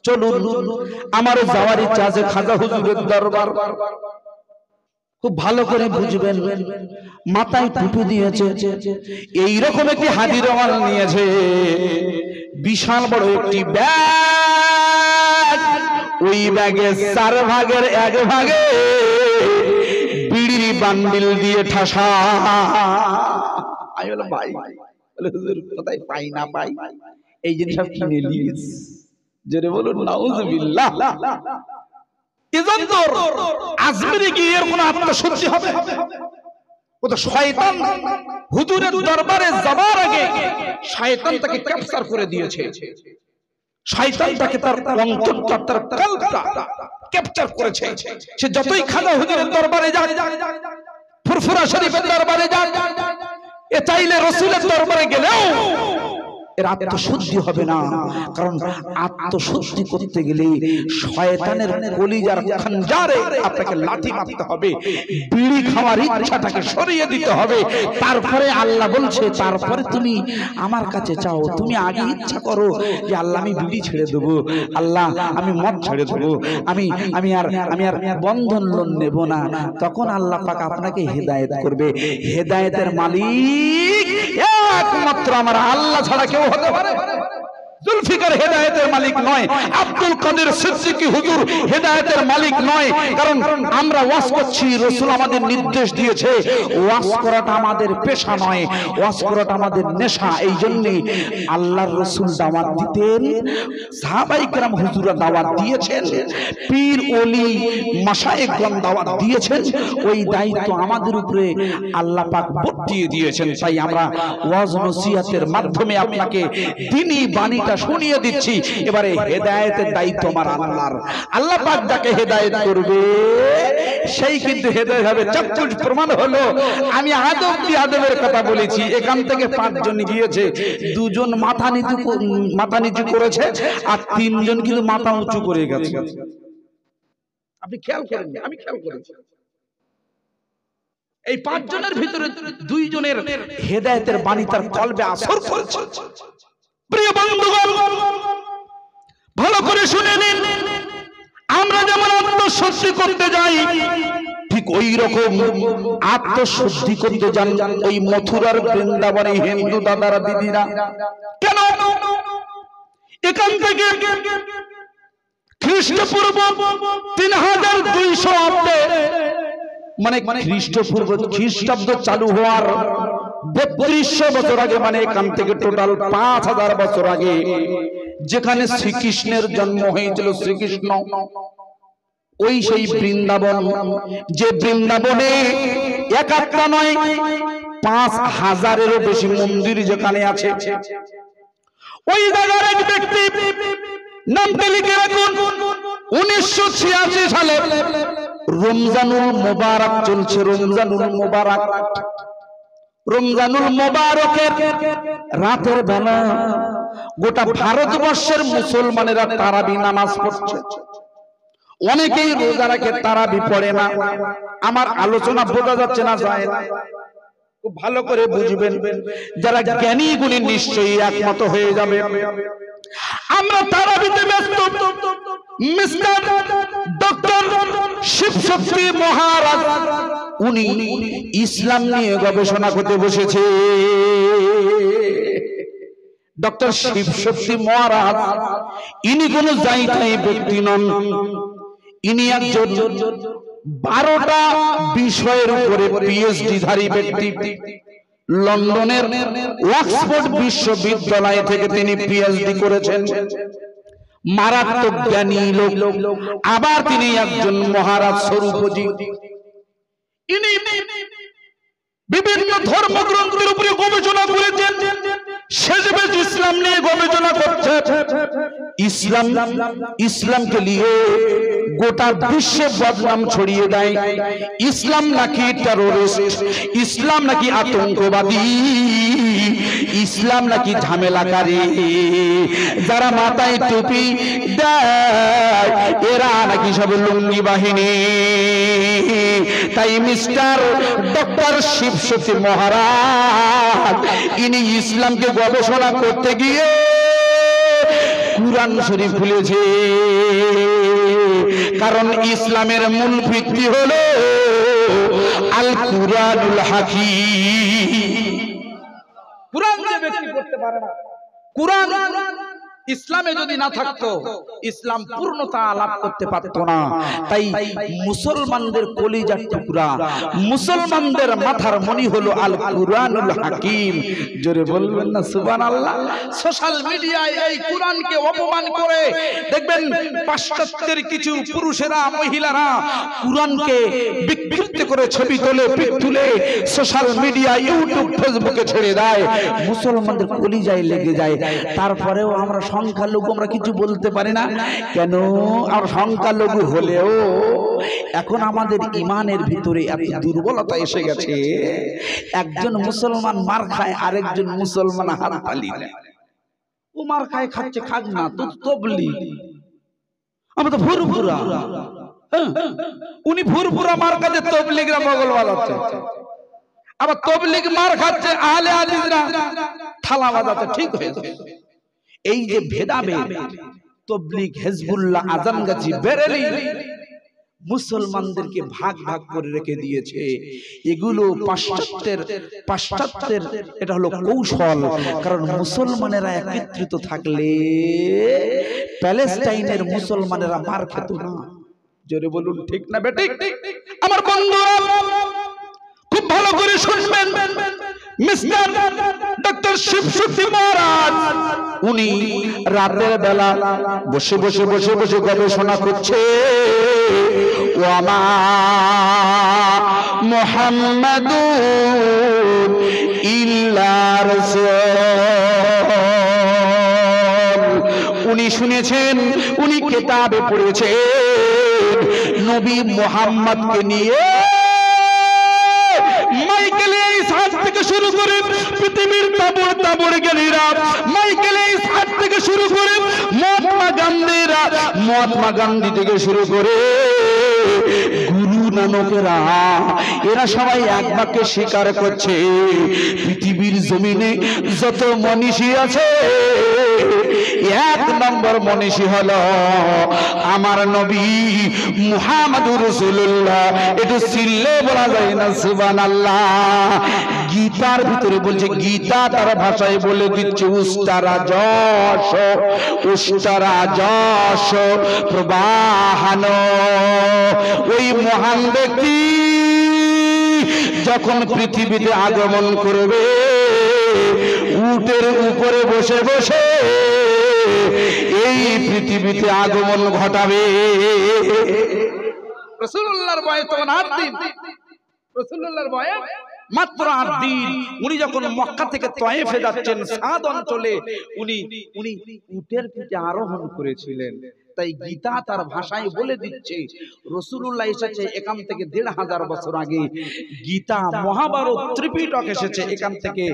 চলুন। আমারও যাওয়ার ইচ্ছা আছে খাজা হুজুরের দরবার। খুব ভালো করে বুঝবেন, মাথায় টুপি দিয়েছে, এইরকম একটি হাদির রওয়াল নিয়েছে, বিশাল বড় একটি ব্যাগ, ওই ব্যাগে 4 ভাগের 1 ভাগে বিড়ির বান্ডিল দিয়ে ঠাসা। আমি বললাম ভাই, হুজুর কোথায় পাই না পাই, এই জিনিস সব কিনে নিস। জোরে বলুন নাউজুবিল্লাহ। আজমিরে গিয়ে এর কোন আত্মশুদ্ধি হবে? ও তো শয়তান হুজুরের দরবারে যাবার আগে শয়তান তাকে ক্যাপচার করে দিয়েছে। শয়তান তাকে তার অন্তরটা, তার কলবটা ক্যাপচার করেছে। সে যতই খাজা হুজুরের দরবারে যায়, ফুরফুরা শরীফের দরবারে যায়, এ চাইলে রাসূলের দরবারে গেলেও এর আত্মশুদ্ধি হবে না। কারণ আত্মশুদ্ধি করতে গেলে শয়তানের কলিজার খঞ্জারে আপনাকে লাঠি মারতে হবে, বিড়ি খাওয়ার ইচ্ছাটাকে সরিয়ে দিতে হবে। তারপরে আল্লাহ বলছে, তারপরে তুমি আমার কাছে চাও। তুমি আগে ইচ্ছা করো যে আল্লাহ আমি বিড়ি ছেড়ে দেবো, আল্লাহ আমি মদ ছেড়ে দেবো, আমি আর বন্ধন লোন নেব না। তখন আল্লাহ পাক আপনাকে হেদায়েত করবে। হেদায়েতের মালিক একমাত্র আমার আল্লাহ ছাড়া কেউ হতে পারে? জুলফিকার হেদায়েতের মালিক নয়, আব্দুল কাদের সিদ্দিকী হুজুর হেদায়েতের মালিক নয়। কারণ আমরা ওয়াজ করছি, রাসূল আমাদের নির্দেশ দিয়েছে ওয়াজ করাটা আমাদের পেশা নয়, ওয়াজ করাটা আমাদের নেশা। এই জন্যই আল্লাহর রাসূল দাওয়াত দিতেন, সাহাবায়ে কেরাম হুজুররা দাওয়াত দিয়েছেন, পীর ওলি মাশায়েখগণ দাওয়াত দিয়েছেন। ওই দায়িত্ব আমাদের উপরে আল্লাহ পাক বর্তিয়ে দিয়েছেন। তাই আমরা ওয়াজ নসিহতের মাধ্যমে আপনাকে দ্বীনি বাণী শুনিয়ে দিচ্ছি। এবারে হেদায়েতের দায়িত্ব আমার আল্লাহর। আল্লাহ পাক যাকে হেদায়েত করবে সেই কিন্তু হেদায়েত হবে। চাক্ষুষ প্রমাণ হলো, আমি আদব বিআদবের কথা বলেছি, এখান থেকে 5 জন গিয়েছে, 2 জন মাথা নিচু করেছে আর 3 জন কিন্তু মাথা উঁচু করে গেছে। আপনি খেয়াল করেন, আমি খেয়াল করেছি এই 5 জনের ভিতরে 2 জনের হেদায়েতের বাণী তার কলবে আসর করেছে। প্রিয় বন্ধুগণ, ভালো করে শুনে নিন, আমরা যেমন আত্মশুদ্ধি করতে যাই, ঠিক ওই রকম আত্মশুদ্ধি করতে যান ওই মথুরার বৃন্দাবনে হিন্দু দাদারা দিদিরা। কেন? এখান থেকে খ্রিস্টপূর্ব 3200 অব্দে, মানে খ্রিস্টপূর্ব খ্রিস্টাব্দ চালু হওয়ার 3200 বছর আগে, মানে এখান থেকে টোটাল 5000 বছর আগে, যেখানে শ্রীকৃষ্ণের জন্ম হয়েছিল, শ্রীকৃষ্ণ ওই সেই বৃন্দাবন, যে বৃন্দাবনে একটা নয় 5000-এরও বেশি মন্দির যেখানে আছে, ওই জায়গার এক ব্যক্তি নামটা লিখে রাখুন। 1986 সালে রমজানুল মোবারক চলছে, রমজানুল মোবারক। রমজানুল মোবারকের রাতের বেলা গোটা ভারতবর্ষের মুসলমানেরা তারাবি নামাজ পড়ছে। অনেকেই রোজা রাখে, তারাবি পড়ে না। আমার আলোচনা বোঝা যাচ্ছে না? যায় না? খুব ভালো করে বুঝবেন, যারা জ্ঞানী গুণী নিশ্চয়ই একমত হয়ে যাবে। আমরা তারাবিতে ব্যস্ত। মিস্টার ডক্টর শিবশক্তি মহারাজ উনি ইসলাম নিয়ে গবেষণা করতে বসেছে। ডক্টর শিবশক্তি মহারাজ ইনি কোন যাইতাই ব্যক্তি নন, ইনি একজন 12টা বিষয়ের উপরে পিএইচডি ধারী ব্যক্তি। লন্ডনের অক্সফোর্ড বিশ্ববিদ্যালয় থেকে তিনি পিএইচডি করেছেন। মারাত্মক জ্ঞানী লোক। আবার তিনি একজন মহারাজ স্বরূপজি। ইনি বিভিন্ন ধর্মগ্রন্থের উপরে গবেষণা করেছেন। শেষমেশ ইসলাম নিয়ে গবেষণা করছে। ইসলামকে নিয়ে গোটা বিশ্বে বদনাম ছড়িয়ে দেয়। ইসলাম নাকি টেররিস্ট, ইসলাম নাকি আতঙ্কবাদী, ইসলাম নাকি ঝামেলাকারী, যারা মাথায় টুপি দেয় এরা নাকি সব লুঙ্গি বাহিনী। তাই মিস্টার ডক্টর শিবশক্তি মহারাজ ইনি ইসলামকে গবেষণা করতে গিয়ে কুরআন শরীফ খুলেছে। কারণ ইসলামের মূল ভিত্তি হলো আল কুরআনুল হাকীম। কুরআন যে ব্যক্তি পড়তে পারে না, কুরআন ইসলামে যদি না থাকতো ইসলাম পূর্ণতা লাভ করতে পারত না। তাই মুসলমানদের কলিজার টুকরা, মুসলমানদের মাথার মণি হলো আল কুরআনুল হাকীম। জোরে বলবেন না সুবহানাল্লাহ। সোশ্যাল মিডিয়ায় এই কুরআনকে অপমান করে দেখবেন পাশ্চাত্যের কিছু পুরুষেরা, মহিলারা কুরআনকে বিকৃত করে ছবি তোলে, পিক তুলে সোশ্যাল মিডিয়া, ইউটিউব, ফেসবুকে ছেড়ে দেয়। মুসলমানদের কলিজায় লেগে যায়। তারপরেও আমরা সংখ্যালঘু, আমরা কিছু বলতে পারি না কেন? আর সংখ্যালঘু হলেও এখন আমাদের ইমানের ভিতরে এত দুর্বলতা এসে গেছে, একজন মুসলমান মার খায় আরেকজন মুসলমান হাত তালি দেয়। ও মার খায় খাচ্ছে, খাক না, তো তবলিগ। আমরা তো ফুরফুরা। উনি ফুরফুরা মার কাছে, তবলিগরা মগল বাজাচ্ছে। আবার তবলিগ মার খাচ্ছে, আহলে হাদিসরা থালা বাজাচ্ছে। ঠিক হয়েছে। এই যে ভেদাভেদ, তবলিগ, হিজবুল্লাহ, আজমগাছি, বেরেলি মুসলমানদেরকে ভাগ ভাগ করে রেখে দিয়েছে। এগুলো পাশ্চাত্যের এটা হলো কৌশল। কারণ মুসলমানেরা একত্রিত থাকলে প্যালেস্টাইনের মুসলমানেরা মার খেত না। জোরে বলুন ঠিক না বেঠিক? আমার বন্ধুরা খুব ভালো করে শুনবেন। মিস্টার ডক্টর শিবশক্তি মহারাজ উনি রাতের বেলা বসে বসে বসে বসে গবেষণা করছে। ওয়ামা মুহাম্মাদুন ইল্লা রাসূল। উনি শুনেছেন, উনি কিতাবে পড়েছেন নবী মুহাম্মদকে নিয়ে মাইকেল ইসহাক থেকে শুরু করে পৃথিবীর তাবড় তাবড় জ্ঞানীরা, মাইকেল ইসহাক থেকে শুরু করে মহাত্মা গান্ধী থেকে শুরু করে গুরু নানকেরা, এরা সবাই এক বাক্যে স্বীকার করছে পৃথিবীর জমিনে যত মনীষী আছে, এক নম্বর মনীষী হলো আমার নবী মুহাম্মদুর রাসূলুল্লাহ। একটু চিল্লে বলা যায় না সুবহানাল্লাহ? গীতার ভিতরে বলছে, গীতা তার ভাষায় বলে দিচ্ছে উষ্টারা যশ প্রবাহান। ওই মহান ব্যক্তি যখন পৃথিবীতে আগমন করবে, উটের উপরে বসে বসে এই পৃথিবীতে আগমন ঘটাবে। রাসূলুল্লাহর বয়স তখন 8 দিন। রাসূলুল্লাহর বয়স মাত্র 8 দিন। উনি যখন মক্কা থেকে তয়েফে যাচ্ছেন, সাদ অঞ্চলে উনি উটের পিঠে আরোহণ করেছিলেন। তাই গীতা তার ভাষায় বলে দিচ্ছে রাসূলুল্লাহ এসেছে এখান থেকে 1500 বছর আগে। গীতা, মহাভারত, ত্রিপিটক এসেছে এখান থেকে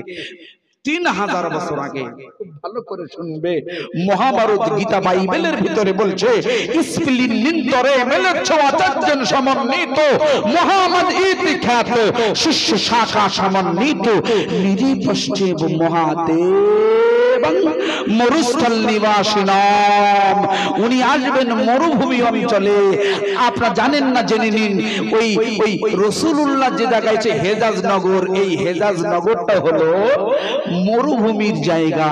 3000 বছর আগে। খুব ভালো করে শুনবে। মহাভারত, গীতা, বাইবেলের ভিতরে বলছে ইসপিলিনিন্তরে মেলেচ্ছ আচার্যন সমন্বিত মহামদ ইতি খ্যাত শিষ্য শাখা সমন্বিত নিরিপশ্চেব মহাদেব মরুস্থল নিবাসিনাম। উনি আসবেন মরুভূমি অঞ্চলে। আপনারা জানেন না, জেনে নিন। ওই রাসূলুল্লাহ যে জায়গায় আছে হেজাজ নগর, এই হেজাজ নগরটা হলো মরুভূমির জায়গা।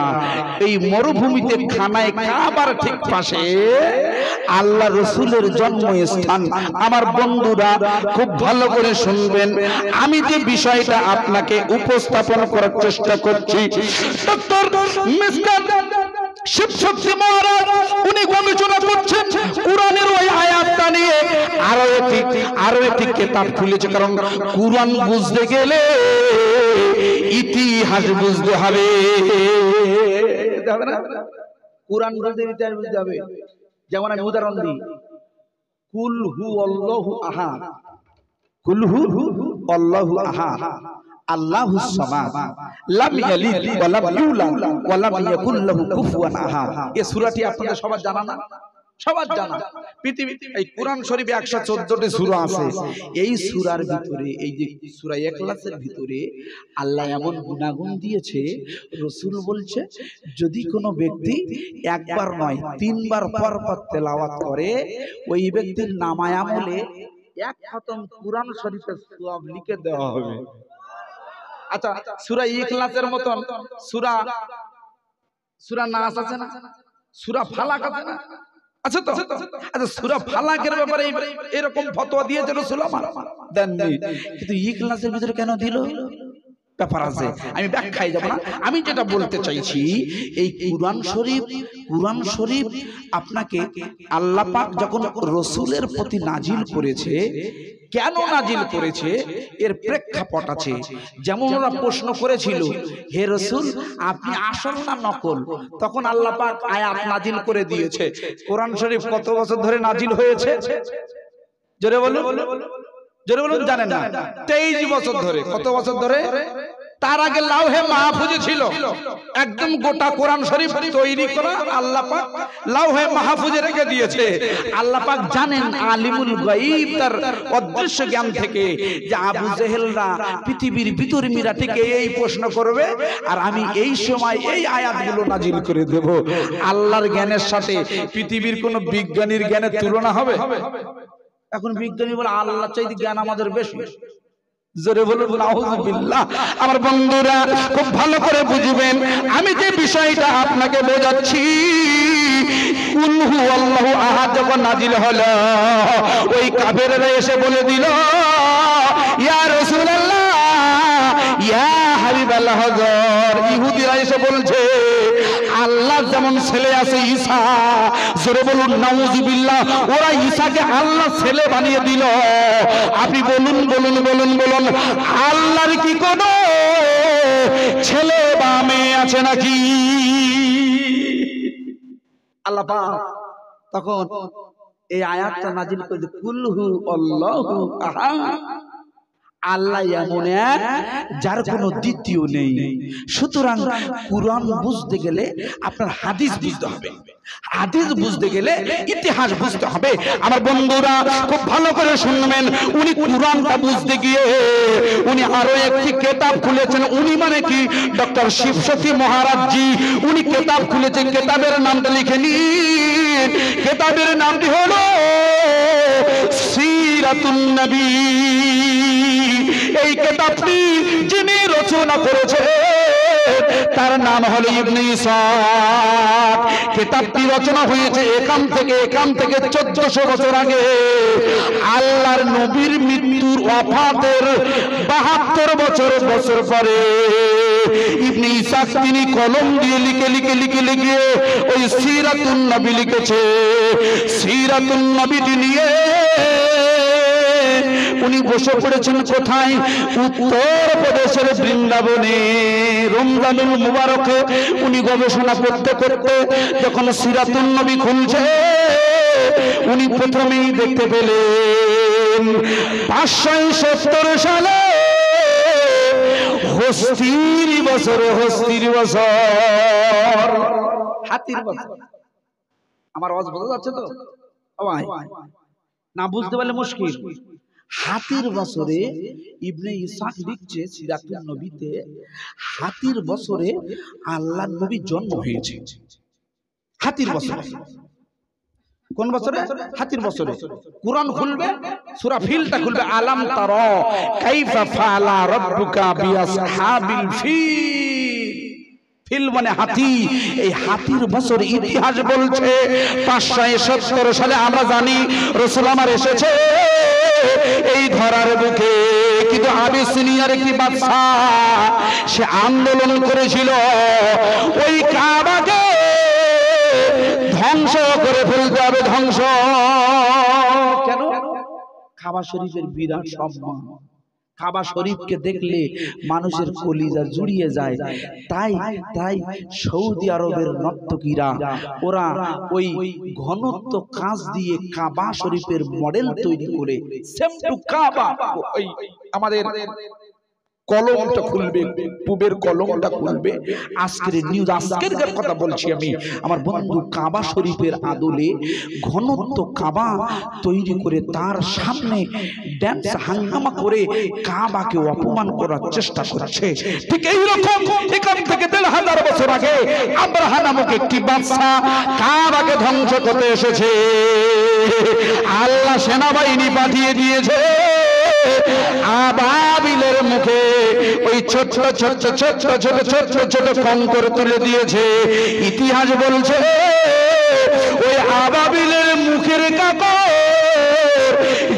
এই মরুভূমিতে খানায় কাবার ঠিক পাশে আল্লাহ রসুলের জন্মস্থান। আমার বন্ধুরা খুব ভালো করে শুনবেন, আমি যে বিষয়টা আপনাকে উপস্থাপন করার চেষ্টা করছি। ডক্টর মিস্টার শিবশক্তি মহারাজ উনি গবেষণা করছেন কুরআনের ওই আয়াতটা নিয়ে। আরো একটি কিতাব খুলেছে, কারণ কুরআন বুঝতে গেলে ইতিহাস বুঝতে হবে। কুরআন বুঝতে ইতিহাস বুঝতে হবে। যেমন আমি উদাহরণ দিই, কুল হু আল্লাহু আহাদ, কুল হু আল্লাহু আহাদ আল্লাহুস সামাদ লাম ইয়ালিদ ওয়া লাম ইউলাদ ওয়া লাম ইয়াকুল লাহু কুফুয়ান আহাদ। এই সূরাটি আপনাদের সবার জানা না? সবার জানা। পৃথিবীতে এই কুরআন শরীফে 114টি সূরা আছে। এই সূরার ভিতরে, এই যে সূরা ইখলাসের ভিতরে আল্লাহ এমন গুণাগুণ দিয়েছে, রাসূল বলছে যদি কোনো ব্যক্তি একবার নয় 3 বার পরপর তেলাওয়াত করে, ওই ব্যক্তির নামায় আমলে 1 খতম কুরআন শরীফের সওয়াব লিখে দেওয়া হবে। আচ্ছা, সূরা ইখলাসের মতন সূরা নাস আছে না, সূরা ফালাক আছে না? আচ্ছা তো, আচ্ছা সূরা ফালাকের ব্যাপারে এরকম ফতোয়া দিয়েছে রাসূল আমার দেননি, কিন্তু ইখলাসের ভিতরে কেন দিল? ব্যাপার আছে, আমি ব্যাখ্যায় যাব না। আমি যেটা বলতে চাইছি, এই কুরআন শরীফ আপনাকে আল্লাহ পাক যখন রাসূলের প্রতি নাজিল করেছে, কেন নাজিল করেছে এর প্রেক্ষাপট আছে। যেমন ওরা প্রশ্ন করেছিল, হে রাসূল আপনি আসল না নকল? তখন আল্লাহ পাক আয়াত নাজিল করে দিয়েছে। কোরআন শরীফ কত বছর ধরে নাজিল হয়েছে? জোরে বলুন, জোরে বলুন। জানেন না? 23 বছর ধরে। কত বছর ধরে? তার আগে লাউহে মাহফুজে ছিল একদম গোটা কোরআন শরীফ তৈরি করা, আল্লাহ পাক লাউহে মাহফুজে রেখে দিয়েছে। আল্লাহ পাক জানেন আলিমুল গায়ব, তার অদৃশ্য জ্ঞান থেকে, যে আবু জেহেলরা পৃথিবীর ভিতর মিরা থেকে এই প্রশ্ন করবে আর আমি এই সময় এই আয়াতগুলো নাজিল করে দেব। আল্লাহর জ্ঞানের সাথে পৃথিবীর কোন বিজ্ঞানীর জ্ঞানের তুলনা হবে? এখন বিজ্ঞানী বলে আল্লাহর চাইতে জ্ঞান আমাদের বেশি। জোরে বলুন নাউযুবিল্লাহ। আমার বন্ধুরা খুব ভালো করে বুঝবেন, আমি যে বিষয়টা আপনাকে বোঝাচ্ছি, কুল হুয়াল্লাহু আহাদ যখন নাজিল হলো, ওই কাফেররা এসে বলে দিল, ইয়া রাসূলুল্লাহ, ইয়া হাবিবাল্লাহ হযর। ইহুদিরা এসে বলছে আল্লাহ যেমন ছেলে আছে ঈসা, জোরে বলুন নাউযুবিল্লাহ, ওরা ঈসাকে আল্লাহ ছেলে বানিয়ে দিল। আপনি বলুন বলুন বলুন বলুন, আল্লাহর কি কোনো ছেলে বা মেয়ে আছে নাকি? আল্লাহ পাক তখন এই আয়াতটা নাজিল করে, কুল হু আল্লাহু আহাদ, আল্লাহ এমন এক যার কোনো দ্বিতীয় নেই। সুতরাং কুরআন বুঝতে গেলে আপনার হাদিস বুঝতে হবে, হাদিস বুঝতে গেলে ইতিহাস বুঝতে হবে। আমার বন্ধুরা খুব ভালো করে শুনবেন, উনি কুরআনটা বুঝতে গিয়ে উনি আরো একটি কিতাব খুলেছেন। উনি মানে কি? ডক্টর শিবশক্তি মহারাজ জি, উনি কিতাব খুলেছেন। কিতাবের নামটা লিখে নিন, কিতাবের নামটি হলো সিরাতুন নবী। এই কিতাবটি যিনি রচনা করেছেন তার নাম হলো ইবনে ইসহাক। কিতাবটি রচনা হয়েছে এখান থেকে 1400 বছর আগে, আল্লাহর নবীর মৃত্যুর ওয়াফাতের 72 বছর পরে ইবনে ইসহাক তিনি কলম দিয়ে লিখে ওই সিরাতুন নবী লিখেছে। সিরাতুন নবীটি নিয়ে উনি বসে পড়েছেন কোথায়? উত্তর প্রদেশের বৃন্দাবনে রমজানুল মুবারকে উনি গবেষণা করতে করতে যখন সিরাতুন নবী খুলছে, উনি প্রথমেই দেখতে পেলেন 570 সালে হস্তির বছর, হাতির বছর। আমার আওয়াজ বোঝা যাচ্ছে তো? না বুঝতে পারলে মুশকিল। হাতির বছরে ইবনে ইসহাক লিখছে সিরাতুন নবীতে, হাতির বছরে আল্লাহর নবী জন্ম হয়েছে। হাতির বছরে। কোন বছরে? হাতির বছরে। কুরআন খুলবে, সূরা ফিলটা খুলবে, আলাম তারা কাইফা ফাআলা রাব্বুকা বিআসহাবিল ফিল। ফিল মানে হাতি। এই হাতির বছর ইতিহাস বলছে 570 সালে আমরা জানি রাসূল আমার এসেছে এই ধরার বুকে, কিন্তু আবিসিনিয়ার একটি বাদশা সে আন্দোলন করেছিল ওই কাবাকে ধ্বংস করে ফেলতে হবে। ধ্বংস কেন? কাবা শরীফের বিরাট সম্মান, কাবা শরীফকে দেখলে মানুষের কলিজা জুড়িয়ে যায়। তাই সৌদি আরবের নর্তকীরা ওরা ওই ঘনত্ব কাঁচ দিয়ে কাবা শরীফের মডেল তৈরি করে সেম টু কাবা, ওই আমাদের কলমটা খুলবে, পূবের কলমটা খুলবে। আজকের নিউজ, আজকের কথা বলছি আমি, আমার বন্ধু কাবা শরীফের আদলে ঘনত্ব কাবা তৈরি করে তার সামনে ড্যান্স হাঙ্গামা করে কাবাকে অপমান করার চেষ্টা করছে। ঠিক এইরকম এখান থেকে 1500 বছর আগে আব্রাহা নামক একটি বাদশা কাবাকে ধ্বংস করতে এসেছে। আল্লাহ সেনাবাহিনী পাঠিয়ে দিয়েছে, আবাবিলের মুখে ওই ছোট ছোট কঙ্কর তুলে দিয়েছে। ইতিহাস বলছে ওই আবাবিলের মুখের কাপড়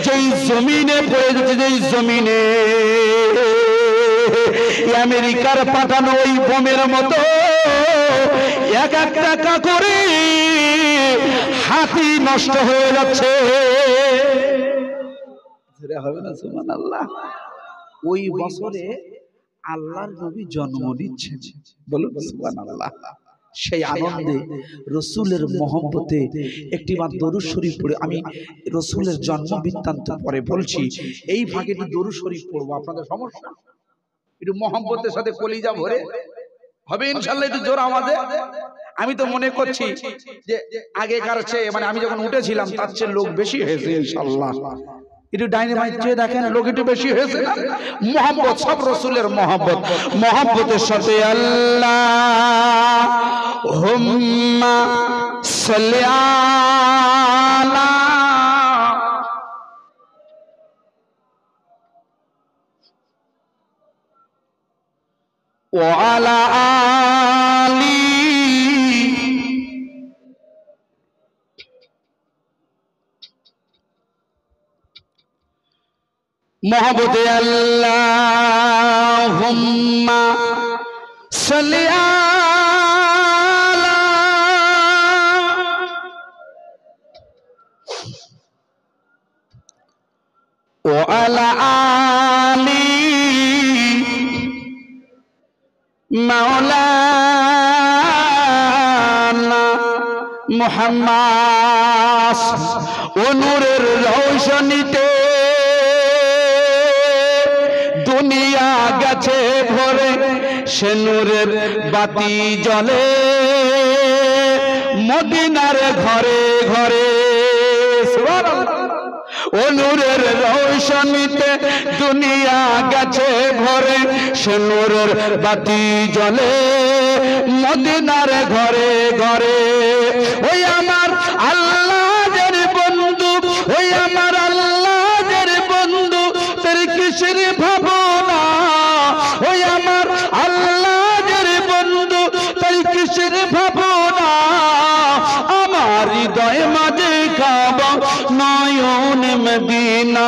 যেই জমিনে পড়ে যেতে, যেই জমিনে আমেরিকার পাঠানো ওই বোমের মতো এক একটা কাকরে হাতি নষ্ট হয়ে যাচ্ছে। হবে না? সুবহানাল্লাহ। ওই বছরে আল্লাহর নবী জন্ম নিচ্ছেন, বলুন সুবহানাল্লাহ। সেই আনন্দে রাসূলের মহব্বতে একটিবার দরুদ শরীফ পড়ে, আমি রাসূলের জন্ম বৃত্তান্ত পরে বলছি, এই ভাগে দরুদ শরীফ পড়বো, আপনাদের সমস্যা? একটু মহব্বতের সাথে কলিজা ভরে হবে ইনশাআল্লাহ। একটু জোর আমাদের। আমি তো মনে করছি যে আগেকার চেয়ে মানে আমি যখন উঠেছিলাম তার চেয়ে লোক বেশি হয়েছে ইনশাআল্লাহ। একটু ডাইনামাইট চেয়ে দেখেন, লোক একটু বেশি হয়েছে না? মহব্বত, সব রসুলের মহব্বত, মহব্বতের সাথে আল্লাহুম্মা সাল্লি আলা ওয়া আলা আলি मोहब्बत अल्लाहुम्मा सल्ली आला व अला आली मौलाना मुहम्मद ओ नूरेर रोशनीते दुनिया गেছে ভরে সে নূরের বাতি জ্বলে মদিনার ঘরে ঘরে। সুবহানাল্লাহ। ও নূরের রোশনীতে দুনিয়া গেছে ভরে সে নূরের বাতি জ্বলে মদিনার ঘরে ঘরে। ওই আমার আল্লাহর বন্ধু, ওই আমার আল্লাহর বন্ধু, তোর কিসের ভাবনা? ওই আমার আল্লাহর বন্ধু, তোর কিসের ভাবনা? আমার হৃদয় মাঝে কাবা, নয়ন মদিনা।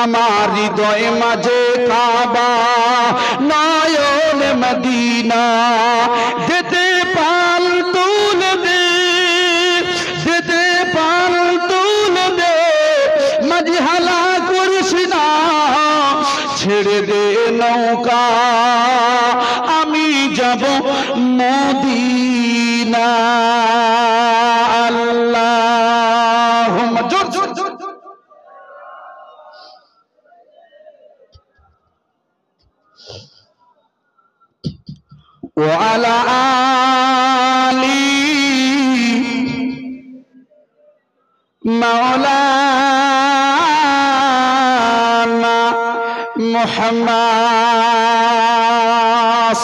আমার হৃদয় মাঝে কাবা, নয়ন মদিনা। দিতে পাল তুল দে, দিতে পাল তুল দে, মাঝি হালা করিস না, ছেড়ে দে নৌকা, আমি যাব মদিনা। আল্লাহুম্মা জোর জোর জোর ওয়া আলা আলি মাওলানা মুহাম্মদ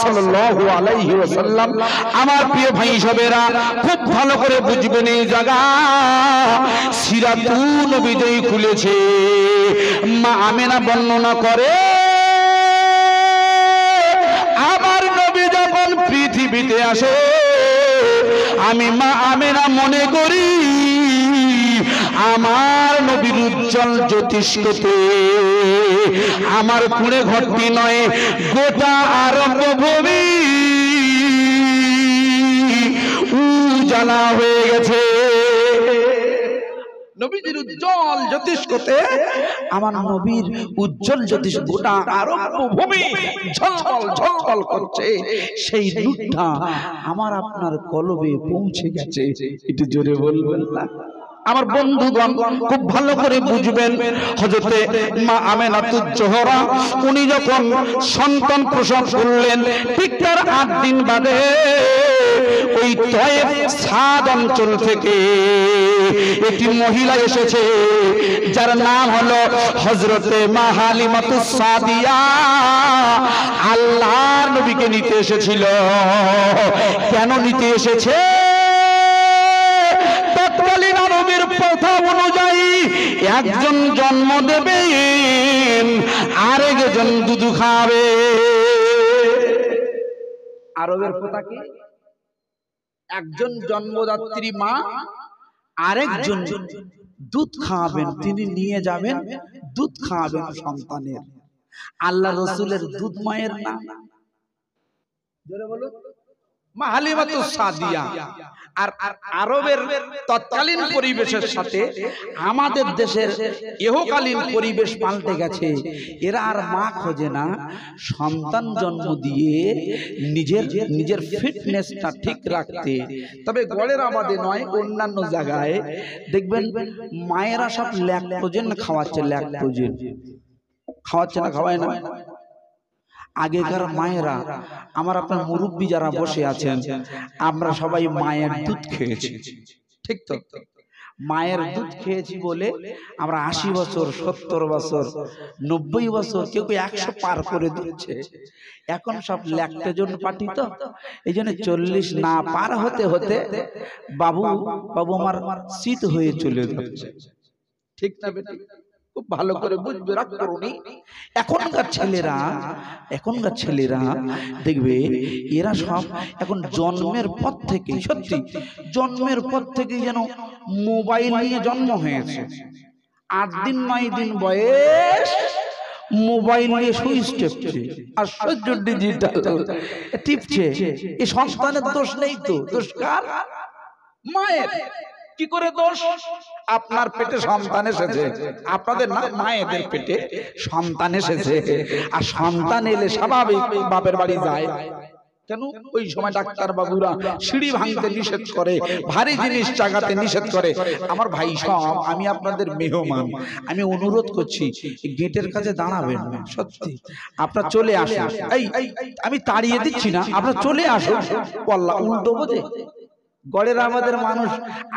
সাল্লাল্লাহু আলাইহি ওয়াসাল্লাম। আমার প্রিয় ভাই সবেরা খুব ভালো করে বুঝবেন এই জায়গা। সিরাতুন নবী খুলেছে, মা আমেনা বর্ণনা করে আমার নবী যখন পৃথিবীতে আসে, আমি মা আমেনা মনে করি আমার নবীর উজ্জ্বল জ্যোতিষ্কতে আমার কুঁড়ে ঘরটি নয়, গোটা আরব ভূমি উজালা হয়ে গেছে। নবীর উজ্জ্বল জ্যোতিষ্কতে আমার নবীর উজ্জ্বল জ্যোতিষ গোটা আরব ভূমি ঝলমল ঝলমল করছে। সেই নূরটা আমার আপনার কলবে পৌঁছে গেছে। একটু জোরে বলবেন না? আমার বন্ধুগণ খুব ভালো করে বুঝবেন, হযরতে মা আমেনাতুজ জোহরা উনি যখন সন্তান প্রসব করলেন, ঠিক তার 8 দিন বাদে ওই তয়েব সাদ অঞ্চল থেকে একটি মহিলা এসেছে, যার নাম হলো হযরতে মা হালিমাতুস সাদিয়া। আল্লাহর নবীকে নিতে এসেছিল। কেন নিতে এসেছে? তৎকালীন আরবের প্রথা অনুযায়ী একজন জন্ম দেবেন, আরেকজন দুধ খাবে। আরবের প্রথা কি? একজন জন্মদাত্রী মা, আরেকজন দুধ খাওয়াবেন, তিনি নিয়ে যাবেন দুধ খাওয়াবেন সন্তানের। আল্লাহ রসুলের দুধ মায়ের নাম জোরে বলুন মা হালিমাতুস সাদিয়া। আর আরবের তৎকালীন পরিবেশের সাথে আমাদের দেশের ইহকালীন পরিবেশ পাল্টে গেছে। এরা আর মা খোঁজে না, সন্তান জন্ম দিয়ে নিজের ফিটনেসটা ঠিক রাখতে। তবে গড়ের আবাদে নয়, অন্যান্য জায়গায় দেখবেন মায়েরা সব ল্যাকটোজেন খাওয়াচ্ছে। ল্যাকটোজেন খাওয়াচ্ছে না? খাওয়ায় না? আগেকার মায়েরা, আমার আপনার মুরব্বী যারা বসে আছেন, আমরা সবাই মায়ের দুধ খেয়েছি, ঠিক তো? মায়ের দুধ খেয়েছি বলে আমরা 80 বছর, 70 বছর, 90 বছর, কেউ কেউ 100 পার করে দিচ্ছে। এখন সব ল্যাকটোজেন পার্টি, তো এই জন্য 40 না পার হতে হতে বাবু আমার শীত হয়ে চলে যাচ্ছে, ঠিক না বেটি? খুব ভালো করে বুঝবে, রাগ করুনি। এখনকার ছেলেরা দেখবে, এরা সব এখন জন্মের পর থেকে, সত্যি জন্মের পর থেকে যেন মোবাইল নিয়ে জন্ম হয়েছে। 8 দিন 9 দিন বয়স, মোবাইল নিয়ে সুইচ টিপছে, আশ্চর্য ডিজিটাল টিপছে। এই সন্তানের দোষ নেই তো, দোষ কার? মায়ের। কি করে দোষ? আপনার পেটে সন্তান এসেছে, আপনাদের না, মায়েদের পেটে সন্তান এসেছে। আর সন্তান এলে স্বাভাবিক বাপের বাড়ি যায়। কেন? ওই সময় ডাক্তার বাবুরা সিঁড়ি ভাঙতে নিষেধ করে, ভারী জিনিস চাগাতে নিষেধ করে। আমার ভাই সব, আমি আপনাদের মেহমান, আমি অনুরোধ করছি গেটের কাছে দাঁড়াবেন না, সত্যি আপনারা চলে আসুন। এই আমি তাড়িয়ে দিচ্ছি না, আপনারা চলে আসুন। বললা উল্টো বোঝে, গড়ের আমাদের মানুষ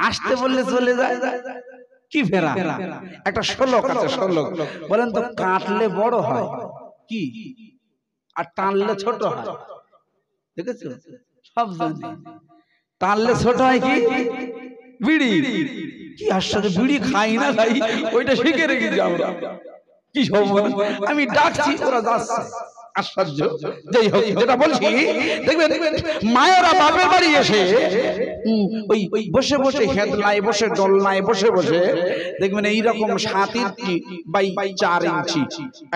আসতে বললে চলে যায়, কি ফেরা? একটা শ্লোক আছে, শ্লোক বলেন তো, কাটলে বড় হয় কি, আর টানলে ছোট হয়। দেখেছো? সব জানি, টানলে ছোট হয় কি? বিড়ি। কি আশ্চর্য, বিড়ি খাই না খাই, ওইটা শিখে রেখেছি আমরা। কি সব আমি ডাকছি, ওরা যাচ্ছে, আশ্চর্য। যাই হোক, যেটা বলছি, দেখবেন মায়েরা বাপের বাড়ি এসে ওই বসে বসে হেদলায় বসে, দোলনায় বসে বসে দেখবেন এইরকম 7 ইঞ্চি বাই 4 ইঞ্চি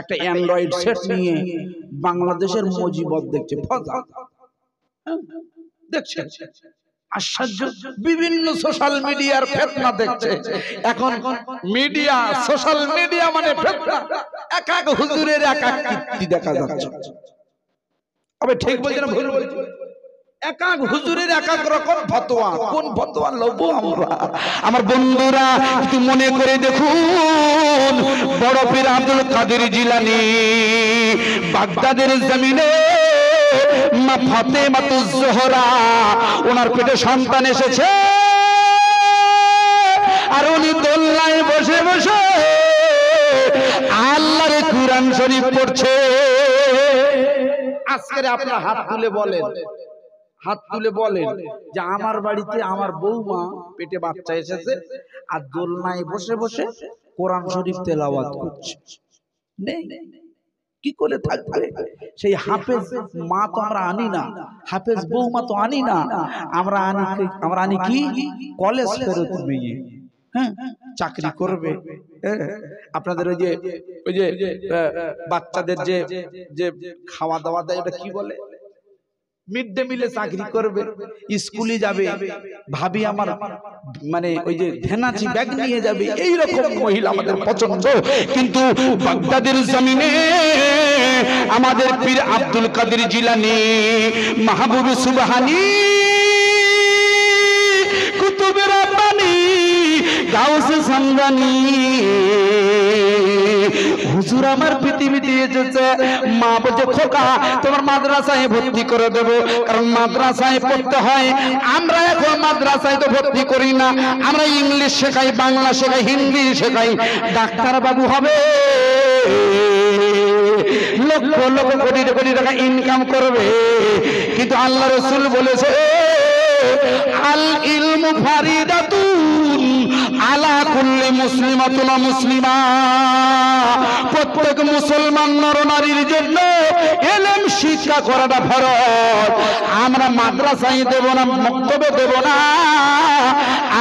একটা অ্যান্ড্রয়েড সেট নিয়ে বাংলাদেশের মজিবত দেখছে, দেখছে আশ্চর্য। বিভিন্ন সোশ্যাল মিডিয়ার ফিতনা দেখছে। এখন মিডিয়া, সোশ্যাল মিডিয়া মানে ফিতনা। এক এক হুজুরের এক এক কীর্তি দেখা যাচ্ছে। আবে ঠিক বলছি না ভুল বলছি? এক এক হুজুরের এক এক রকম ফতোয়া। কোন ফতোয়া লব আমরা? আমার বন্ধুরা একটু মনে করে দেখুন, বড় পীর আব্দুল কাদের জিলানী বাগদাদের জমিনে মা ফাতেমাতুজ জোহরা, ওনার পেটে সন্তান এসেছে, আর উনি দোলনায় বসে বসে আল্লাহর কুরআন শরীফ পড়ছে। আজকে আপনারা হাত তুলে বলেন, হাত তুলে বলেন যে আমার বাড়িতে আমার বৌমা পেটে বাচ্চা এসেছে আর দোলনায় বসে বসে কোরআন শরীফ তেলাওয়াত করছে। নেই, কি করে থাকবে? সেই হাফেজ মা তো আমরা আনি না, হাফেজ বৌমা তো আনি না, আমরা আনি কি? কলেজ ফেরত মেয়ে, হ্যাঁ, চাকরি করবে। আপনাদের ওই যে বাচ্চাদের যে খাওয়া দাওয়া দেয়, ওটা কি বলে? মিড ডে মিলে চাকরি করবে, স্কুলে যাবে, ভাবি আমার মানে ওই যে ধেনাচি ব্যাগ নিয়ে যাবে, এইরকম মহিলা আমাদের পছন্দ। কিন্তু বাগদাদের জমিনে আমাদের পীর আব্দুল কাদের জিলানী, মাহবুব সুবহানী, কুতুব রাব্বানী, গাউসে সামদানী হুজুর আমার পৃথিবীতে এসেছে। মা বলছে, খোকা তোমার মাদ্রাসায় ভর্তি করে দেব, কারণ মাদ্রাসায় পড়তে হয়। আমরা এখন মাদ্রাসায় তো ভর্তি করি না, আমরা ইংলিশ শেখাই, বাংলা শেখাই, হিন্দি শেখাই। ডাক্তার বাবু হবে, লক্ষ লক্ষ কোটি কোটি টাকা ইনকাম করবে। কিন্তু আল্লাহ রাসূল বলেছে, আল ইলমু ফারিদাতুন আলা কুল্লি মুসলিমাতুন ওয়া মুসলিমা, প্রত্যেক মুসলমান নর নারীর জন্য ইলম শিক্ষা করাটা ফরজ। আমরা মাদ্রাসায় দেব না, মক্তবে দেব না,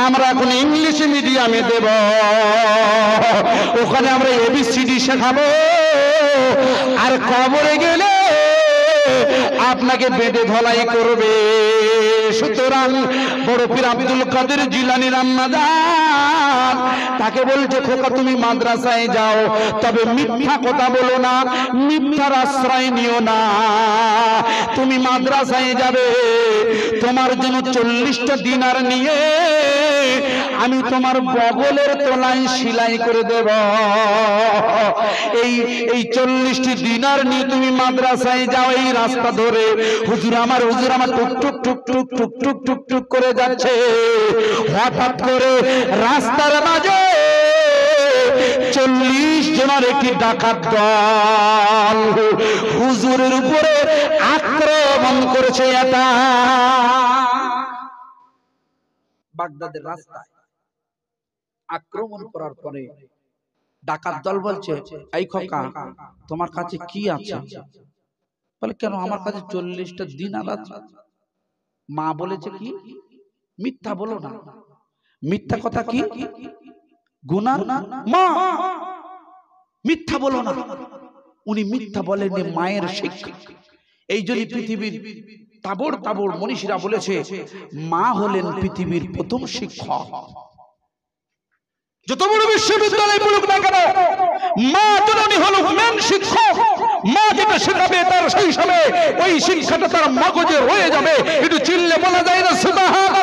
আমরা এখন ইংলিশ মিডিয়ামে দেব। ওখানে আমরা এবিসিডি শেখাবো, আর কবরে গেলে আপনাকে বেঁধে ধলাই করবে। সুতরাং বড় পীর আব্দুল কাদের জিলানী রাম্মাদান প্রধান, তাকে বলছে খোকা তুমি মাদ্রাসায় যাও, তবে মিথ্যা কথা বলো না, মিথ্যার আশ্রয় নিও না। তুমি মাদ্রাসায় যাবে, তোমার জন্য 40টা দিনার নিয়ে আমি তোমার বগলের তলায় সেলাই করে দেব। এই 40টি দিনার নিয়ে তুমি মাদ্রাসায় যাও। এই রাস্তা ধরে হুজুর আমার টুক টুক টুক টুক টুক টুক টুক টুক করে যাচ্ছে। হঠাৎ করে রাস্তার মাঝে 40 জনের একটি ডাকাত দল হুজুরের উপরে আক্রমণ করেছে। এটা বাগদাদের রাস্তায় আক্রমণ করার পরে ডাকাত দল বলছে, এই খোকা তোমার কাছে কি আছে? বলে কেন, আমার কাছে 40টা দিনার আছে। মা বলেছে কি মিথ্যা বলো না। মিথ্যা কথা কি গুনাহ? মা মিথ্যা বলো না। উনি মিথ্যা বলেননি, মায়ের শিক্ষা। এই জন্য পৃথিবীর তাবড় তাবড় মনীষীরা বলেছে মা হলেন পৃথিবীর প্রথম শিক্ষক। যত বড় বিশ্ববিদ্যালয় বলুক না কেন, মা জননী হলো মেন শিক্ষক। মা যেটা শেখাবে তার শৈশবে ওই শিক্ষাটা তার মগজে রয়ে যাবে। একটু চিল্লে বলা যায় না সুবহান